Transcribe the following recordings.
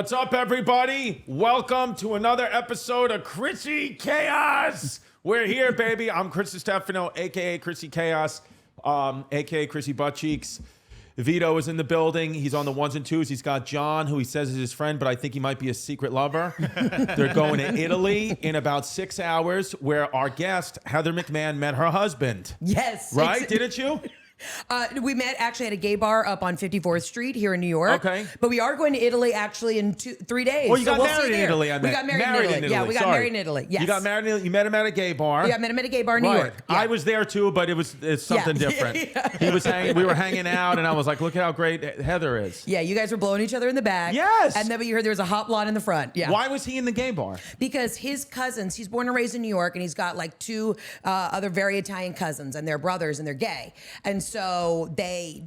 What's up, everybody? Welcome to another episode of Chrissy Chaos. We're here, baby. I'm Chris Distefano, a.k.a. Chrissy Chaos, a.k.a. Chrissy Butt Cheeks. Vito is in the building. He's on the ones and twos. He's got John, who he says is his friend, but I think he might be a secret lover. They're going to Italy in about 6 hours, where our guest, Heather McMahon, met her husband. Yes. Right? Didn't you? We met actually at a gay bar up on 54th Street here in New York. Okay. But we are going to Italy actually in 3 days. Oh, you got married in Italy, I meant. We got married in Italy. Yeah, we got married in Italy. Yes. You got married in Italy. You met him at a gay bar. Yeah, I met him at a gay bar in New Right. York. Yeah. I was there too, but it's something different. He was we were hanging out, and I was like, look at how great Heather is. Yeah, you guys were blowing each other in the back. Yes. And then you heard there was a hot blonde in the front. Yeah. Why was he in the gay bar? Because his cousins, he's born and raised in New York, and he's got like two other very Italian cousins, and they're brothers, and they're gay. And so they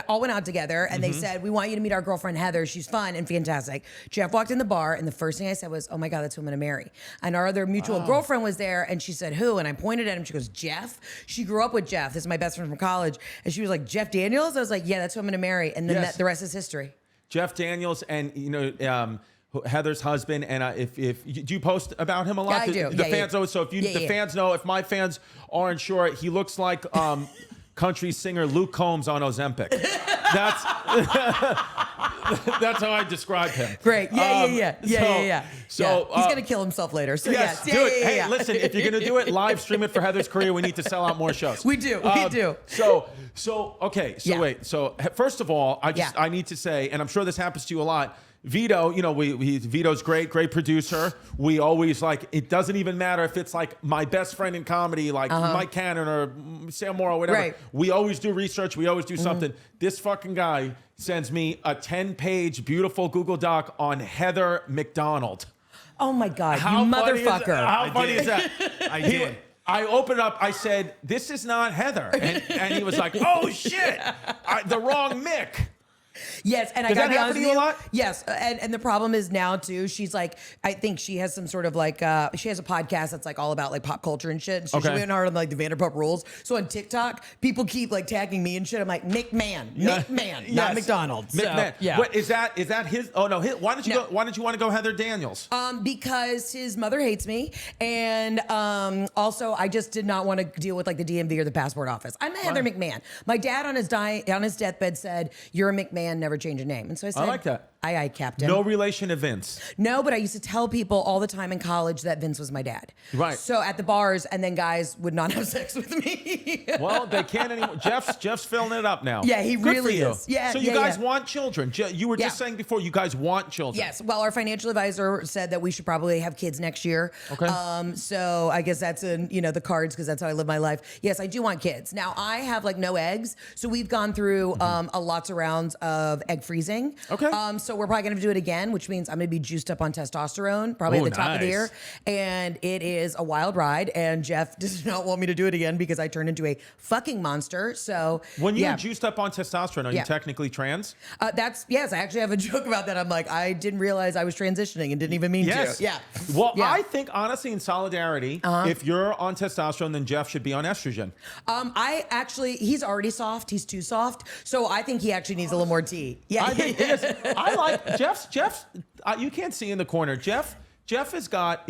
all went out together, and they said, we want you to meet our girlfriend Heather. She's fun and fantastic. Jeff walked in the bar, and the first thing I said was, oh my God, that's who I'm gonna marry. And our other mutual girlfriend was there, and she said, who? And I pointed at him. She goes, Jeff. She grew up with Jeff. This is my best friend from college. And she was like, Jeff Daniels? I was like, yeah, that's who I'm gonna marry. And then the rest is history. Jeff Daniels, and Heather's husband, and do you post about him a lot? Yeah, I do. The fans know. So if the fans know, if my fans aren't sure, he looks like country singer Luke Combs on Ozempic. That's how I describe him. Great. Yeah. So he's gonna kill himself later. So yes, do it. Hey, listen, if you're gonna do it, live stream it for Heather's career. We need to sell out more shows. We do. Okay. Wait. So first of all, I need to say, and I'm sure this happens to you a lot. Vito, Vito's great producer. We always it doesn't even matter if it's like my best friend in comedy, like Mike Cannon or Sam Morrow, whatever. Right. We always do research. We always do something. This fucking guy sends me a 10-page beautiful Google Doc on Heather McDonald. Oh my God, you motherfucker. How funny is that? I do. I opened up, I said, this is not Heather. And he was like, oh shit, the wrong Mick. Yes, and Does that happen to you a lot? Yes, and the problem is now too. She's like, I think she has some sort of she has a podcast that's like all about like pop culture and shit. And so she went hard on like the Vanderpump Rules. So on TikTok, people keep like tagging me and shit. I'm like McMahon, not McDonald's. McMahon. So, yeah. What is that his? Oh no, why did you go? Why did you want to go Heather Daniels? Because his mother hates me, and also I just did not want to deal with like the DMV or the passport office. I'm a Heather McMahon. My dad on his deathbed said, "You're a McMahon. Never change a name." And so I said, I like that. Aye, Captain. No relation to Vince. No, but I used to tell people all the time in college that Vince was my dad. Right. So at the bars, and then guys would not have sex with me. Well, they can't anymore. Jeff's filling it up now. Yeah, he Good really for you. is. Yeah. So you guys want children. You were just saying before, you guys want children. Yes. Well, our financial advisor said that we should probably have kids next year. Okay. So I guess that's in the cards, because that's how I live my life. Yes, I do want kids. Now I have like no eggs, so we've gone through lots of rounds of egg freezing. Okay. So we're probably gonna do it again, which means I'm gonna be juiced up on testosterone, probably at the top of the year. And it is a wild ride. And Jeff does not want me to do it again because I turned into a fucking monster. So when you're juiced up on testosterone, are you technically trans? Yes. I actually have a joke about that. I'm like, I didn't realize I was transitioning and didn't even mean to. Yeah. Well, I think honestly, in solidarity, if you're on testosterone, then Jeff should be on estrogen. He's already soft. He's too soft. So I think he actually needs a little more tea. Yeah. I think I like Jeff's. You can't see in the corner. Jeff has got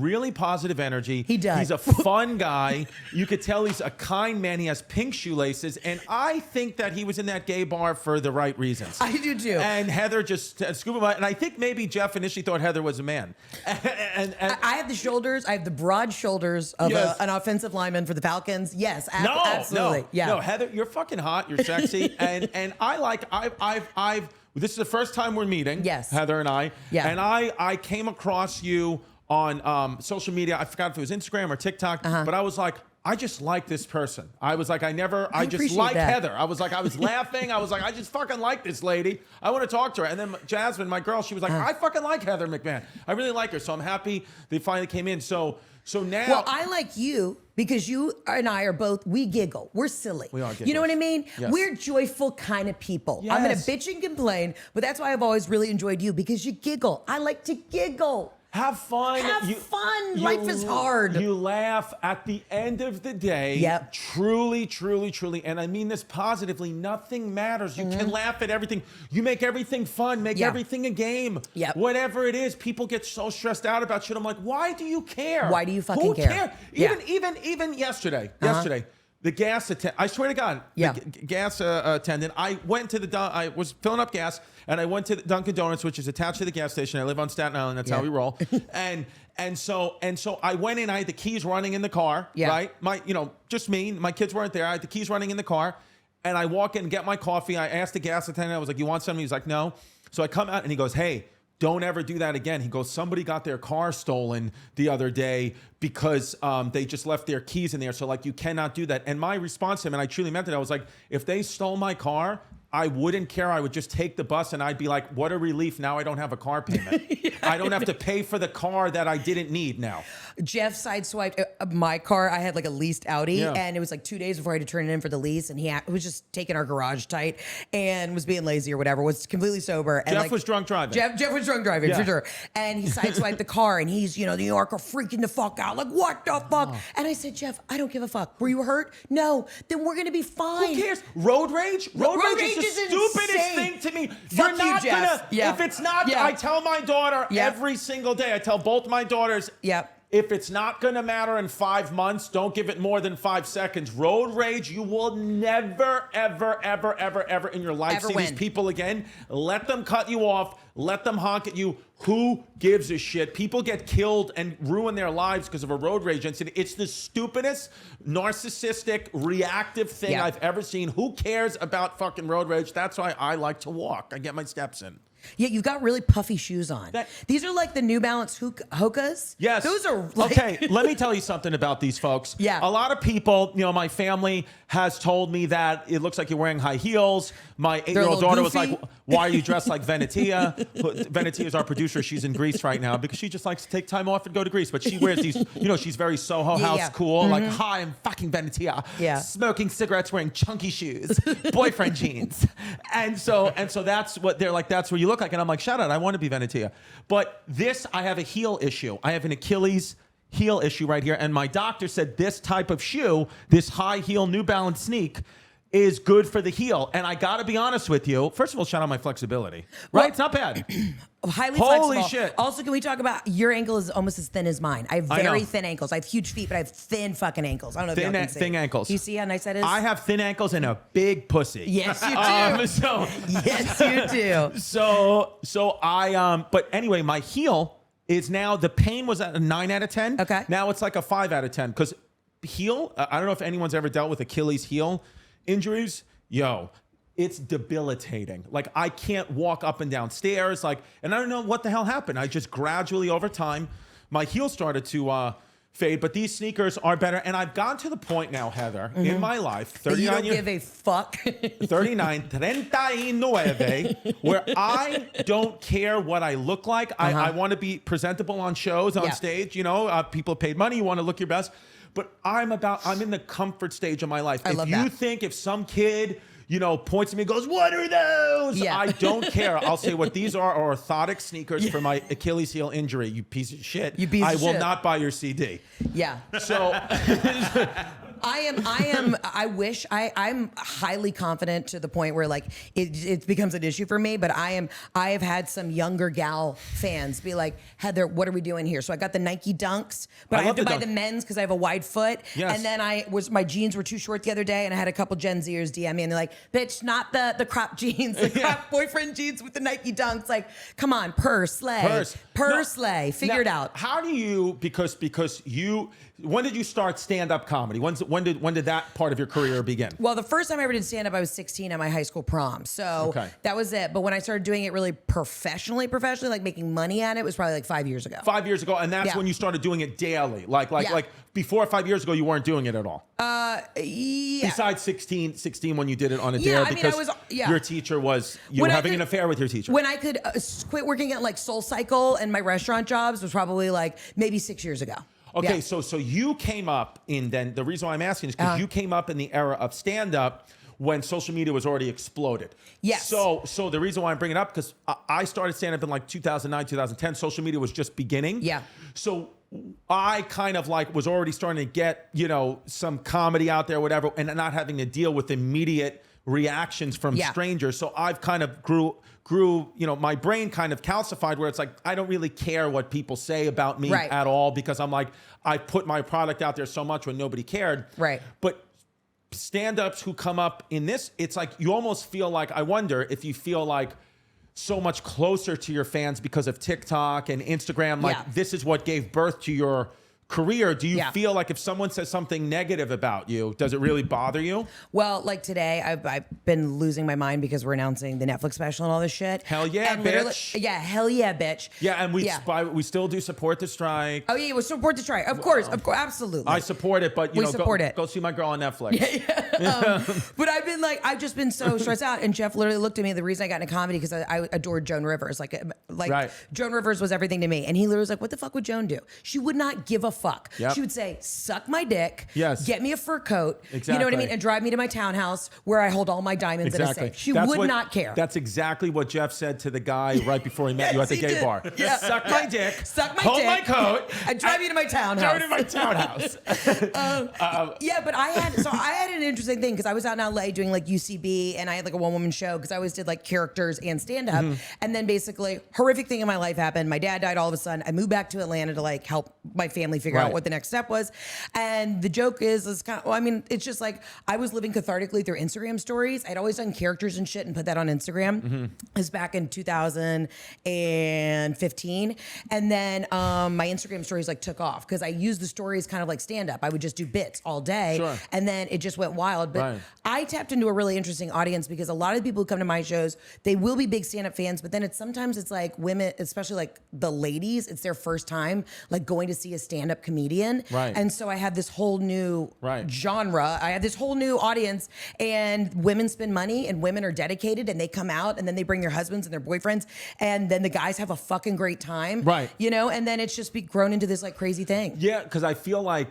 really positive energy. He does. He's a fun guy. You could tell he's a kind man. He has pink shoelaces. And I think that he was in that gay bar for the right reasons. I do too. And Heather just scooped him out. And I think maybe Jeff initially thought Heather was a man. And I have the shoulders. I have the broad shoulders of an offensive lineman for the Falcons. Yes, absolutely. No, Heather, you're fucking hot. You're sexy. and this is the first time we're meeting. Yes. Heather and I. Yeah. And I came across you on social media. I forgot if it was Instagram or TikTok, but I was like, I just like this person. I was like, I just like Heather. I was laughing. I was like, I just fucking like this lady. I want to talk to her. And then Jasmine, my girl, she was like, I fucking like Heather McMahon. I really like her. So I'm happy they finally came in. So now. Well, I like you because you and I are both, we giggle. We're silly. We are gigglers. You know what I mean? Yes. We're joyful kind of people. Yes. I'm going to bitch and complain, but that's why I've always really enjoyed you, because you giggle. I like to giggle. Have fun. Have fun. Life is hard. You laugh at the end of the day. Yep. Truly, truly, truly. And I mean this positively. Nothing matters. You can laugh at everything. You make everything fun. Make everything a game. Yep. Whatever it is, people get so stressed out about shit. I'm like, why do you care? Why do you fucking Who care? Even yesterday. The gas attendant, I swear to God, the gas attendant, I went to I was filling up gas, and I went to the Dunkin' Donuts, which is attached to the gas station. I live on Staten Island. That's how we roll. and so I went in. I had the keys running in the car, right? Just me. My kids weren't there. I had the keys running in the car, and I walk in and get my coffee. I asked the gas attendant, I was like, "You want something?" He was like, "No." So I come out, and he goes, "Hey, don't ever do that again." He goes, "Somebody got their car stolen the other day because they just left their keys in there. So like, you cannot do that." And my response to him, and I truly meant it, I was like, if they stole my car, I wouldn't care. I would just take the bus, and I'd be like, what a relief. Now I don't have a car payment. I don't have to pay for the car that I didn't need now. Jeff sideswiped my car. I had like a leased Audi, and it was like 2 days before I had to turn it in for the lease, and he was just taking our garage tight and was being lazy or whatever, was completely sober. And Jeff was drunk driving. Jeff was drunk driving, for sure. And he sideswiped the car, and he's, New Yorker freaking the fuck out. Like, what the fuck? And I said, Jeff, I don't give a fuck. Were you hurt? No. Then we're going to be fine. Who cares? Road rage? Road rage is the stupidest thing to me. You're not gonna, if it's not, I tell my daughter every single day, I tell both my daughters, if it's not going to matter in 5 months, don't give it more than 5 seconds. Road rage, you will never, ever, ever, ever, ever in your life see these people again. Let them cut you off. Let them honk at you. Who gives a shit? People get killed and ruin their lives because of a road rage incident. It's the stupidest, narcissistic, reactive thing I've ever seen. Who cares about fucking road rage? That's why I like to walk. I get my steps in. Yeah, you've got really puffy shoes on. These are like the New Balance Hokas. Yes. Those are like... Okay, let me tell you something about these folks. Yeah. A lot of people, my family has told me that it looks like you're wearing high heels. My 8-year-old daughter was like, why are you dressed like Venetia? Venetia is our producer. She's in Greece right now because she just likes to take time off and go to Greece. But she wears these, she's very Soho House cool. Like, hi, I'm fucking Venetia. Yeah. Smoking cigarettes, wearing chunky shoes, boyfriend jeans. And so that's what they're like, that's what you look like. And I'm like, shout out, I want to be Venetia. But I have a heel issue. I have an Achilles heel issue right here. And my doctor said this type of shoe, this high heel New Balance sneak, is good for the heel. And I got to be honest with you. First of all, shout out my flexibility. Right? It's not bad. Highly Holy flexible. Shit. Also, can we talk about your ankle is almost as thin as mine? I have very thin ankles. I have huge feet, but I have thin fucking ankles. I don't know if y'all can see. Thin ankles. Do you see how nice that is? I have thin ankles and a big pussy. Yes, you do. Yes, you do. But anyway, my heel is now, the pain was at a 9 out of 10. Okay. Now it's like a 5 out of 10. Because heel, I don't know if anyone's ever dealt with Achilles heel injuries. It's debilitating. Like, I can't walk up and down stairs. And I don't know what the hell happened. I just gradually, over time, my heel started to fade. But these sneakers are better. And I've gotten to the point now, Heather, in my life, 39 you don't years. give a fuck. 39, where I don't care what I look like. I want to be presentable on shows, on stage. People paid money. You want to look your best. But I'm in the comfort stage of my life. I love that. If some kid, points at me and goes, what are those? Yeah. I don't care. I'll say what these are orthotic sneakers for my Achilles heel injury, you piece of shit. I will not buy your CD. Yeah. So I'm highly confident to the point where it becomes an issue for me, but I have had some younger gal fans be like, Heather, what are we doing here? So I got the Nike Dunks, but I have to buy the men's because I have a wide foot. Yes. And then my jeans were too short the other day, and I had a couple Gen Zers DM me, and they're like, bitch, not the crop jeans, the crop boyfriend jeans with the Nike Dunks. Like, come on, slay. Slay. Figure it out. How do you, because when did you start stand-up comedy? When did that part of your career begin? Well, the first time I ever did stand-up, I was 16 at my high school prom. So that was it. But when I started doing it really professionally, like making money at it, was probably like 5 years ago. 5 years ago, and that's when you started doing it daily. Like before 5 years ago, you weren't doing it at all. Yeah. Besides 16 when you did it on a dare, because your teacher was, you were having an affair with your teacher. When I could quit working at Soul Cycle and my restaurant jobs was probably maybe 6 years ago. Okay, yeah. so you came up the reason why I'm asking is because you came up in the era of stand-up when social media was already exploded. Yes. So the reason why I'm bringing it up, because I started stand-up in like 2009, 2010. Social media was just beginning. Yeah. So I kind of like was already starting to get, some comedy out there, whatever, and not having to deal with immediate reactions from strangers. So I've kind of grew, my brain kind of calcified where it's like, I don't really care what people say about me at all, because I'm like, I put my product out there so much when nobody cared. Right. But stand-ups who come up in this, it's like, you almost feel like, I wonder if you feel like so much closer to your fans because of TikTok and Instagram, like this is what gave birth to your career. Do you feel like if someone says something negative about you, does it really bother you? Well, like today, I've been losing my mind because we're announcing the Netflix special and all this shit. Hell yeah, and bitch. Yeah, hell yeah, bitch. Yeah, and we still do support the strike. Oh yeah, we support the strike. Of course, absolutely. I support it, but go see my girl on Netflix. But I've just been so stressed out. And Jeff literally looked at me. The reason I got into comedy because I adored Joan Rivers. Like Joan Rivers was everything to me. And he literally was like, "What the fuck would Joan do? She would not give a fuck. Yep. She would say, suck my dick, get me a fur coat, exactly. you know what I mean, and drive me to my townhouse where I hold all my diamonds in a safe. She would not care." That's exactly what Jeff said to the guy right before he met you at the gay bar. Yeah. Suck my dick, hold my coat, and drive you to my townhouse. Drive to my townhouse. But I had an interesting thing because I was out in LA doing like UCB and I had like a one-woman show because I always did like characters and stand-up. And then basically horrific thing in my life happened. My dad died all of a sudden. I moved back to Atlanta to like help my family figure out what the next step was. And the joke is kind of, it's just like I was living cathartically through Instagram stories. I'd always done characters and shit and put that on Instagram. It was back in 2015. And then my Instagram stories like took off because I used the stories kind of like stand-up. I would just do bits all day. Sure. And then it just went wild. But I tapped into a really interesting audience because a lot of the people who come to my shows, they will be big stand-up fans, but then sometimes it's like women, especially like the ladies, it's their first time like going to see a stand-up comedian. Right. And so I had this whole new genre. I had this whole new audience, and women spend money and women are dedicated and they come out and then they bring their husbands and their boyfriends and then the guys have a fucking great time. Right. And then it's just grown into this like crazy thing. Yeah, because I feel like,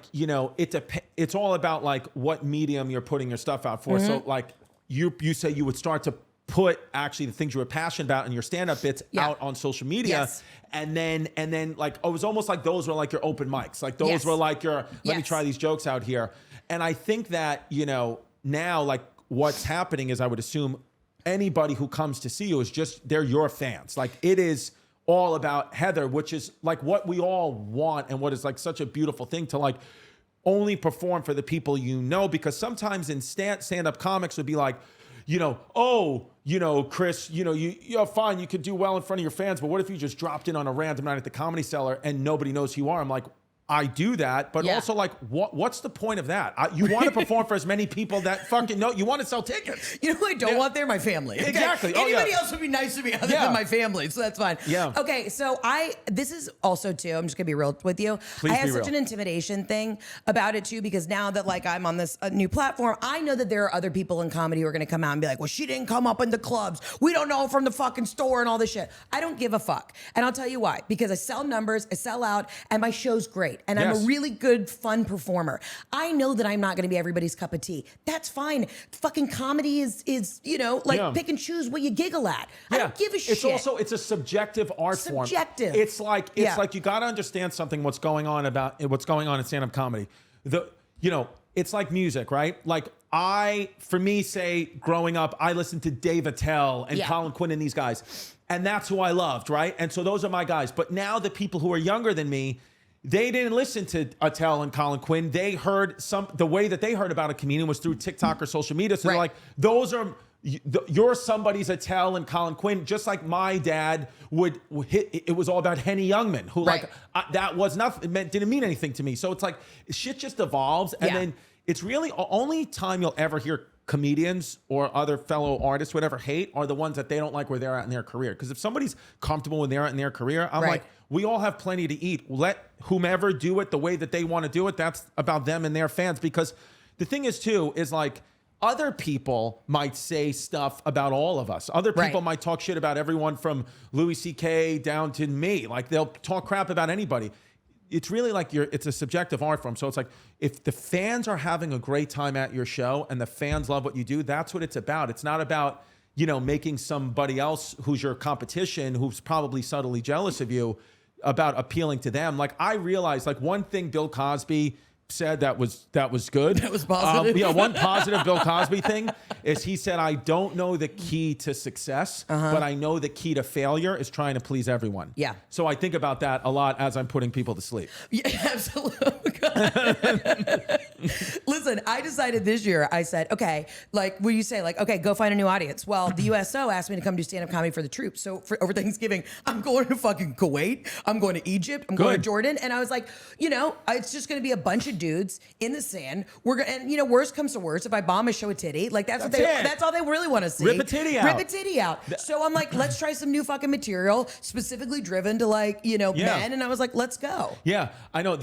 it's all about like what medium you're putting your stuff out for. So like you say you would start to put actually the things you were passionate about in your stand-up bits out on social media. Yes. And then like, it was almost like those were like your open mics. Like those were like your, let me try these jokes out here. And I think that, now like what's happening is I would assume anybody who comes to see you is just, they're your fans. Like it is all about Heather, which is like what we all want and what is like such a beautiful thing to like only perform for the people because sometimes in stand-up comics would be like, Chris, you're fine. You could do well in front of your fans, but what if you just dropped in on a random night at the Comedy Cellar and nobody knows who you are? I'm like, I do that, but also like, what's the point of that? You want to perform for as many people that fucking know. You want to sell tickets. You know who I don't want there? My family. Okay? Exactly. Anybody else would be nice to me other than my family, so that's fine. Yeah. Okay, so this is also too, I'm just gonna be real with you. Please I have be such real. an intimidation thing about it too, because now that like I'm on this new platform, I know that there are other people in comedy who are gonna come out and be like, well, she didn't come up in the clubs. We don't know her from the fucking store and all this shit. I don't give a fuck. And I'll tell you why. Because I sell numbers, I sell out, and my show's great. And I'm a really good, fun performer. I know that I'm not going to be everybody's cup of tea. That's fine. Fucking comedy is pick and choose what you giggle at. I don't give a shit. It's a subjective art form. Subjective. It's like you got to understand something. What's going on in stand-up comedy? It's like music, right? Like growing up, I listened to Dave Attell and Colin Quinn and these guys, and that's who I loved, right? And so those are my guys. But now the people who are younger than me, they didn't listen to Attell and Colin Quinn. They heard the way that they heard about a comedian was through TikTok or social media. So they're like, you're somebody's Attell and Colin Quinn, just like my dad would hit. It was all about Henny Youngman, who that was nothing. Didn't mean anything to me. So it's like shit just evolves, and then it's really only time you'll ever hear comedians or other fellow artists, whatever, hate are the ones that they don't like where they're at in their career. Because if somebody's comfortable when they're at in their career, I'm like, we all have plenty to eat. Let whomever do it the way that they want to do it. That's about them and their fans. Because the thing is too, is like other people might say stuff about all of us. Other people might talk shit about everyone from Louis C.K. down to me. Like they'll talk crap about anybody. it's really like it's a subjective art form. So it's like if the fans are having a great time at your show and the fans love what you do, that's what it's about. It's not about, making somebody else who's your competition, who's probably subtly jealous of you, about appealing to them. Like I realized, like one thing Bill Cosby said that was good. That was positive. One positive Bill Cosby thing is he said, I don't know the key to success, but I know the key to failure is trying to please everyone. Yeah. So I think about that a lot as I'm putting people to sleep. Yeah, absolutely. Listen, I decided this year, I said, okay, like, what do you say? Like, okay, go find a new audience. Well, the USO asked me to come do stand-up comedy for the troops. So over Thanksgiving, I'm going to fucking Kuwait. I'm going to Egypt. I'm going to Jordan. And I was like, it's just going to be a bunch of dudes in the sand. And worst comes to worst, if I bomb a show a titty, like that's all they really want to see. Rip a titty out. Rip a titty out. So I'm like, let's try some new fucking material, specifically driven to men. And I was like, let's go. Yeah, I know.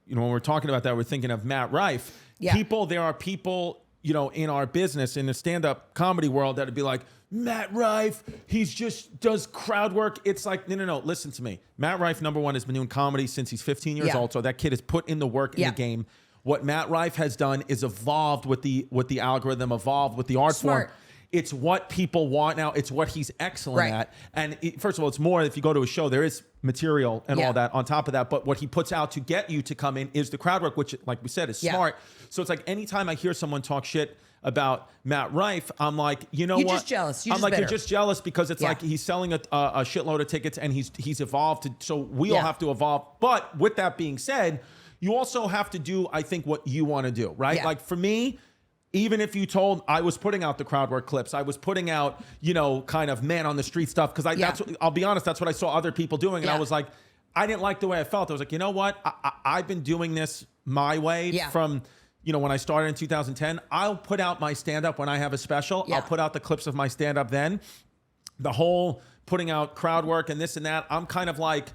When we're talking about that, we're thinking of Matt Rife. Yeah. There are people, in our business, in the stand-up comedy world, that'd be like, Matt Rife, he's just does crowd work. It's like, no, listen to me. Matt Rife, number one, has been doing comedy since he's 15 years old. So that kid has put in the work in the game. What Matt Rife has done is evolved with the algorithm, evolved with the art form. It's what people want now. It's what he's excellent at. And first of all, it's more, if you go to a show, there is material and all that on top of that. But what he puts out to get you to come in is the crowd work, which, like we said, is smart. So it's like anytime I hear someone talk shit about Matt Rife, I'm like, you're what? You're just jealous. You're just jealous because it's like he's selling a shitload of tickets and he's evolved. So we all have to evolve. But with that being said, you also have to do, I think, what you want to do, right? Like for me, even if you told I was putting out the crowd work clips, I was putting out, kind of man on the street stuff, because that's what, I'll be honest, that's what I saw other people doing. And I was like, I didn't like the way I felt. I was like, you know what? I've been doing this my way from, when I started in 2010. I'll put out my stand-up when I have a special. I'll put out the clips of my stand-up then. The whole putting out crowd work and this and that, I'm kind of like,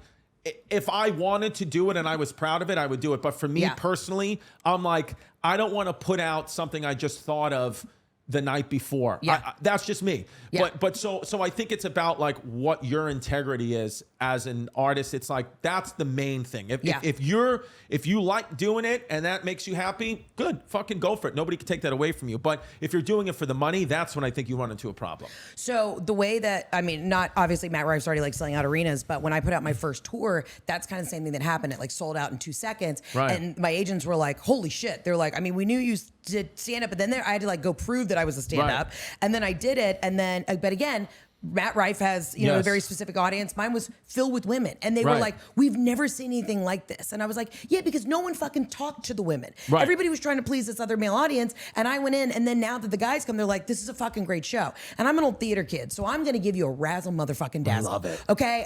if I wanted to do it and I was proud of it, I would do it. But for me personally, I'm like, I don't want to put out something I just thought of the night before. That's just me. But so I think it's about like what your integrity is as an artist. It's like that's the main thing. If you like doing it and that makes you happy, good, fucking go for it. Nobody can take that away from you. But if you're doing it for the money, that's when I think you run into a problem. So the way that, not obviously Matt Rife's already like selling out arenas, but when I put out my first tour, that's kind of the same thing that happened. It like sold out in 2 seconds. Right. And my agents were like, holy shit. They're like, we knew you did stand up, but then I had to like go prove that I was a stand up. And then I did it. And then, but again, Matt Rife has, a very specific audience. Mine was filled with women. And they were like, we've never seen anything like this. And I was like, yeah, because no one fucking talked to the women. Right. Everybody was trying to please this other male audience. And I went in, and then now that the guys come, they're like, this is a fucking great show. And I'm an old theater kid, so I'm going to give you a razzle motherfucking dazzle. I love it. Okay?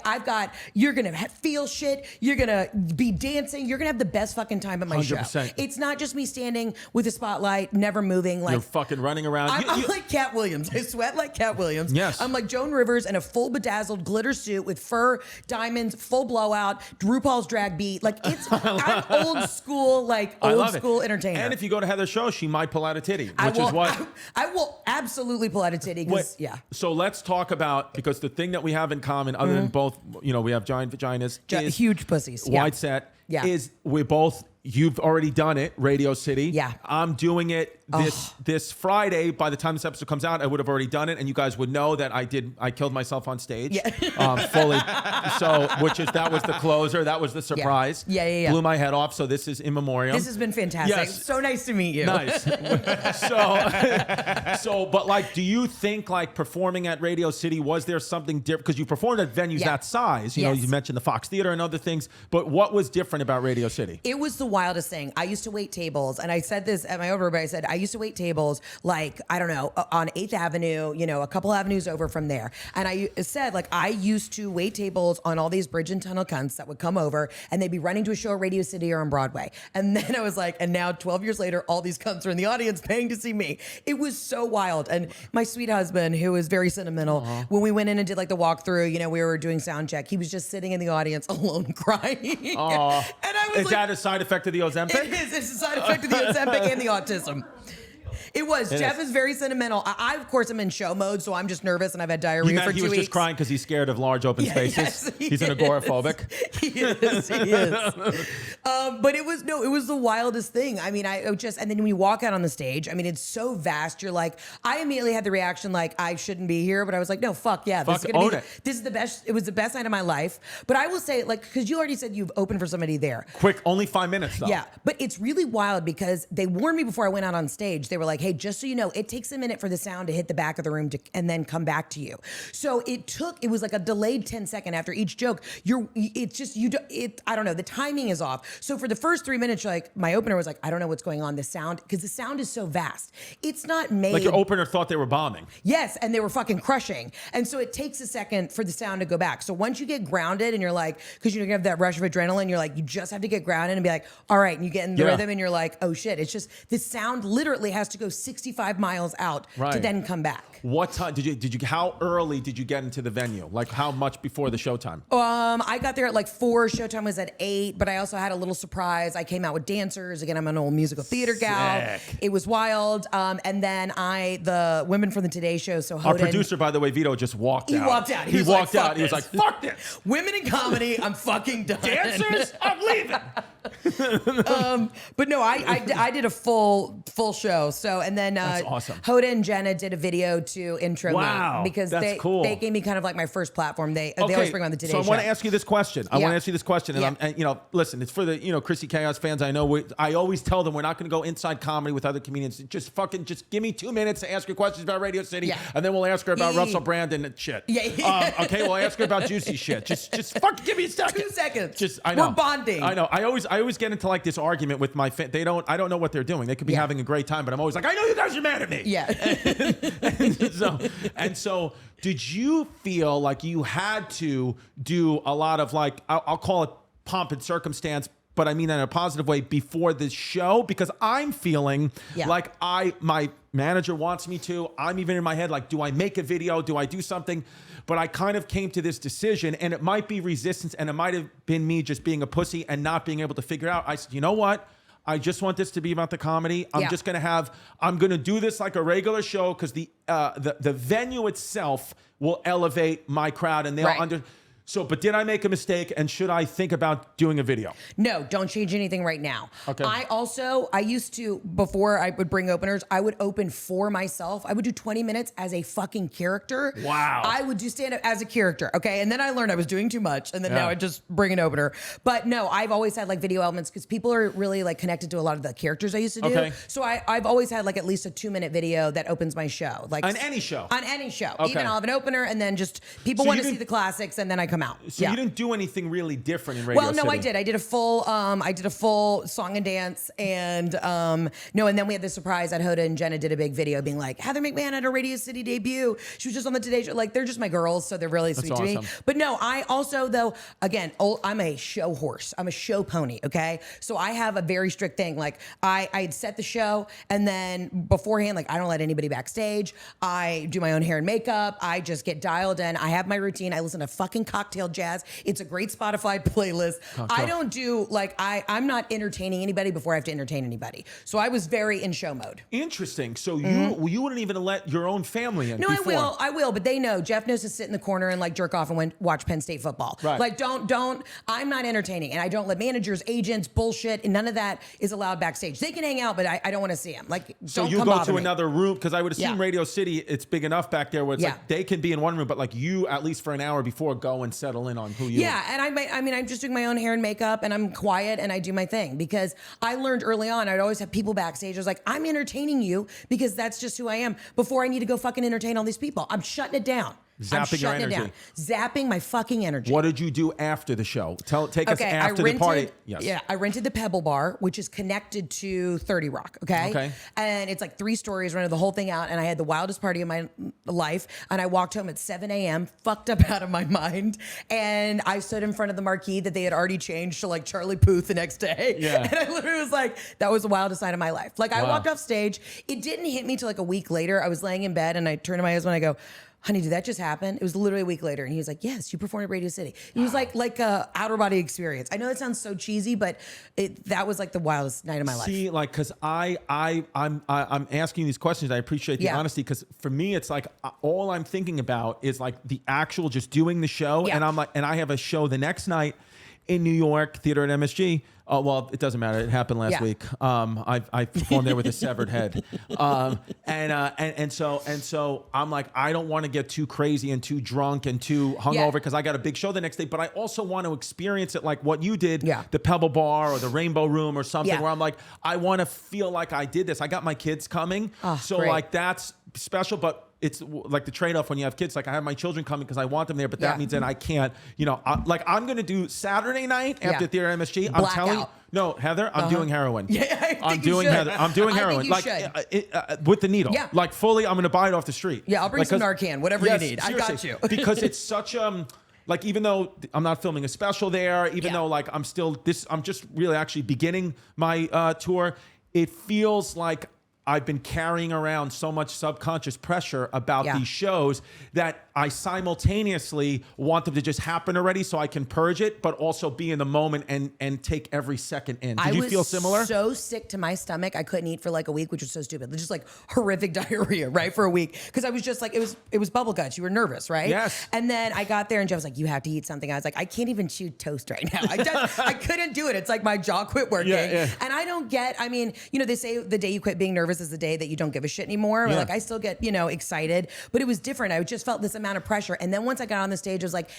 You're going to feel shit. You're going to be dancing. You're going to have the best fucking time at my 100%. show. It's not just me standing with a spotlight, never moving. Like, you're fucking running around. I'm like Cat Williams. I sweat like Cat Williams. Yes. I'm like Joan Rivers in a full bedazzled glitter suit with fur, diamonds, full blowout, RuPaul's drag beat. Like I'm old school, entertainer. And if you go to Heather's show, she might pull out a titty, which is what I will absolutely pull out a titty. So let's talk about, because the thing that we have in common, other than both, we have giant vaginas, is huge pussies, wide set. Is we both. You've already done it, Radio City. Yeah. I'm doing it this Friday. By the time this episode comes out, I would have already done it, and you guys would know that I killed myself on stage. Fully. So, that was the closer. That was the surprise. Yeah. Blew my head off. So this is in memoriam. This has been fantastic. Yes. So nice to meet you. Nice. But like, do you think like performing at Radio City, was there something different? Because you performed at venues that size. You know, you mentioned the Fox Theater and other things. But what was different about Radio City? It was the wildest thing. I used to wait tables, and I said this at my over, but I said I used to wait tables like, I don't know, on 8th Avenue, a couple avenues over from there. And I said, like, I used to wait tables on all these bridge and tunnel cunts that would come over, and they'd be running to a show at Radio City or on Broadway. And then I was like, and now 12 years later, all these cunts are in the audience paying to see me. It was so wild. And my sweet husband, who is very sentimental, when we went in and did like the walkthrough, we were doing sound check, he was just sitting in the audience alone crying. And I was is that a side effect of the Ozempic? It is. It's a side effect of the Ozempic and the autism. It was. Jeff is very sentimental. I, of course, am in show mode, so I'm just nervous, and I've had diarrhea for 2 weeks. He was just crying because he's scared of large open spaces. Yes, he's an agoraphobic. He is. But it was the wildest thing. I mean, and then when you walk out on the stage, I mean, it's so vast. You're like, I immediately had the reaction like, I shouldn't be here, but I was like, no, fuck yeah. This is the best. It was the best night of my life. But I will say, like, because you already said you've opened for somebody there. Quick, only 5 minutes though. Yeah, but it's really wild because they warned me before I went out on stage. They were like, hey, just so you know, it takes a minute for the sound to hit the back of the room and then come back to you. So it was like a delayed 10-second after each joke. I don't know, the timing is off. So for the first 3 minutes, my opener was like, I don't know what's going on. The sound, because the sound is so vast. It's not made. Like your opener thought they were bombing. Yes, and they were fucking crushing. And so it takes a second for the sound to go back. So once you get grounded and you're like, because you have that rush of adrenaline, you're like, you just have to get grounded and be like, all right, and you get in the rhythm and you're like, oh shit. It's just, the sound literally has to go 65 miles out to then come back. What time how early did you get into the venue? Like how much before the showtime? I got there at like 4, showtime was at 8, but I also had a little surprise. I came out with dancers. Again, I'm an old musical theater gal. Sick. It was wild. And then the women from the Today Show, so Hoden, our producer, by the way, Vito, just walked out. He walked out. He walked out. He was like, fuck this. Women in comedy, I'm fucking done. Dancers, I'm leaving. But no, I did a full show. So, and then that's awesome. Hoda and Jenna did a video to intro me because that's cool. They gave me kind of like my first platform. They always bring on the Today Show. So I want to ask you this question. And listen, it's for the Chrissy Chaos fans. I know I always tell them we're not going to go inside comedy with other comedians. Just give me 2 minutes to ask her questions about Radio City, and then we'll ask her about Russell Brand and shit. Yeah. Okay, we'll ask her about juicy shit. Just fucking give me a second. 2 seconds. I know. We're bonding. I know. I always get into like this argument with my I don't know what they're doing. They could be having a great time, but I'm always like, I know you guys are mad at me. Yeah. and so did you feel like you had to do a lot of like, I'll call it pomp and circumstance, but I mean that in a positive way before the show? Because I'm feeling like my manager wants me to. I'm even in my head like, do I make a video? Do I do something? But I kind of came to this decision, and it might be resistance, and it might have been me just being a pussy and not being able to figure out. I said, you know what? I just want this to be about the comedy. I'm going to do this like a regular show because the venue itself will elevate my crowd, and they'll So, but did I make a mistake, and should I think about doing a video? No, don't change anything right now. Okay. I used to, before I would bring openers, I would open for myself. I would do 20 minutes as a fucking character. Wow. I would do stand-up as a character, okay? And then I learned I was doing too much, and then now I just bring an opener. But no, I've always had like video elements because people are really like connected to a lot of the characters I used to do. Okay. So I've always had like at least a 2-minute video that opens my show. Like on any show? On any show. Okay. Even I'll have an opener, and then just people want to see the classics, and then I come out. So you didn't do anything really different in Radio City? Well, no, I did. I did a full song and dance, and and then we had the surprise that Hoda and Jenna did a big video being like, Heather McMahon had a Radio City debut. She was just on the Today Show. Like, they're just my girls, so they're really sweet to me. But no, I also, though, again, I'm a show horse. I'm a show pony, okay? So I have a very strict thing. Like, I'd set the show, and then beforehand, like, I don't let anybody backstage. I do my own hair and makeup. I just get dialed in. I have my routine. I listen to fucking cocktail jazz. It's a great Spotify playlist. I don't do like I'm not entertaining anybody before I have to entertain anybody. So I was very in show mode. Interesting. So you wouldn't even let your own family in? No, before. I will, but they know. Jeff knows to sit in the corner and like jerk off and watch Penn State football. Right. Like don't. I'm not entertaining, and I don't let managers, agents, bullshit, and none of that is allowed backstage. They can hang out, but I don't want to see them. Like so don't you come go bother to me. another room because I would assume Radio City it's big enough back there where it's like they can be in one room, but like you at least for an hour before go and settle in on who you. Yeah, and I'm just doing my own hair and makeup, and I'm quiet, and I do my thing because I learned early on I'd always have people backstage. I was like, I'm entertaining you because that's just who I am. Before I need to go fucking entertain all these people, I'm shutting it down. Zapping your energy. Zapping my fucking energy. What did you do after the show? Take us after the party. Yes. Yeah, I rented the Pebble Bar, which is connected to 30 Rock, okay? And it's like 3 stories, rented the whole thing out, and I had the wildest party of my life, and I walked home at 7 a.m., fucked up out of my mind, and I stood in front of the marquee that they had already changed to like Charlie Puth the next day. Yeah. And I literally was like, that was the wildest night of my life. Like I walked off stage. It didn't hit me till like a week later. I was laying in bed, and I turned to my husband, and I go, honey, did that just happen? It was literally a week later. And he was like, yes, you performed at Radio City. It was like a outer body experience. I know that sounds so cheesy, but that was like the wildest night of my life. See, like, cause I'm asking these questions. I appreciate the honesty. Cause for me, it's like all I'm thinking about is like the actual just doing the show. And I'm like, and I have a show the next night in New York, theater at MSG. Well, it doesn't matter. It happened last week. I performed there with a severed head. And so I'm like, I don't want to get too crazy and too drunk and too hungover because I got a big show the next day. But I also want to experience it like what you did, the Pebble Bar or the Rainbow Room or something where I'm like, I want to feel like I did this. I got my kids coming. So great. like that's special, but it's like the trade-off when you have kids. Like I have my children coming because I want them there, but that means that I can't, I'm going to do Saturday night after theater at MSG. I'm telling you, no, Heather, I'm doing heroin. I'm doing heroin. Like with the needle. Like fully, I'm going to buy it off the street. I'll bring some Narcan, whatever you need. Seriously. I got you. Because it's such like even though I'm not filming a special there, even though like I'm just really actually beginning my tour, it feels like I've been carrying around so much subconscious pressure about these shows that I simultaneously want them to just happen already so I can purge it, but also be in the moment and take every second in. Did you feel similar? I was so sick to my stomach. I couldn't eat for like a week, which was so stupid. Just like horrific diarrhea, right? For a week. Because I was just like, it was bubble guts. You were nervous, right? Yes. And then I got there and Jeff was like, you have to eat something. I was like, I can't even chew toast right now. I couldn't do it. It's like my jaw quit working. And I don't get, they say the day you quit being nervous is the day that you don't give a shit anymore. Like I still get, excited, but it was different. I just felt this amount of pressure. And then once I got on the stage, I was like,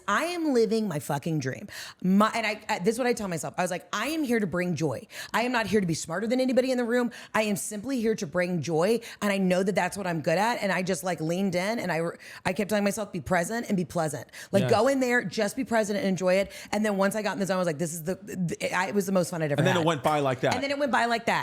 I am living my fucking dream. This is what I tell myself. I was like, I am here to bring joy. I am not here to be smarter than anybody in the room. I am simply here to bring joy. And I know that that's what I'm good at. And I just like leaned in and I kept telling myself, be present and be pleasant. Like go in there, just be present and enjoy it. And then once I got in the zone, I was like, it was the most fun I'd ever had. And then it went by like that.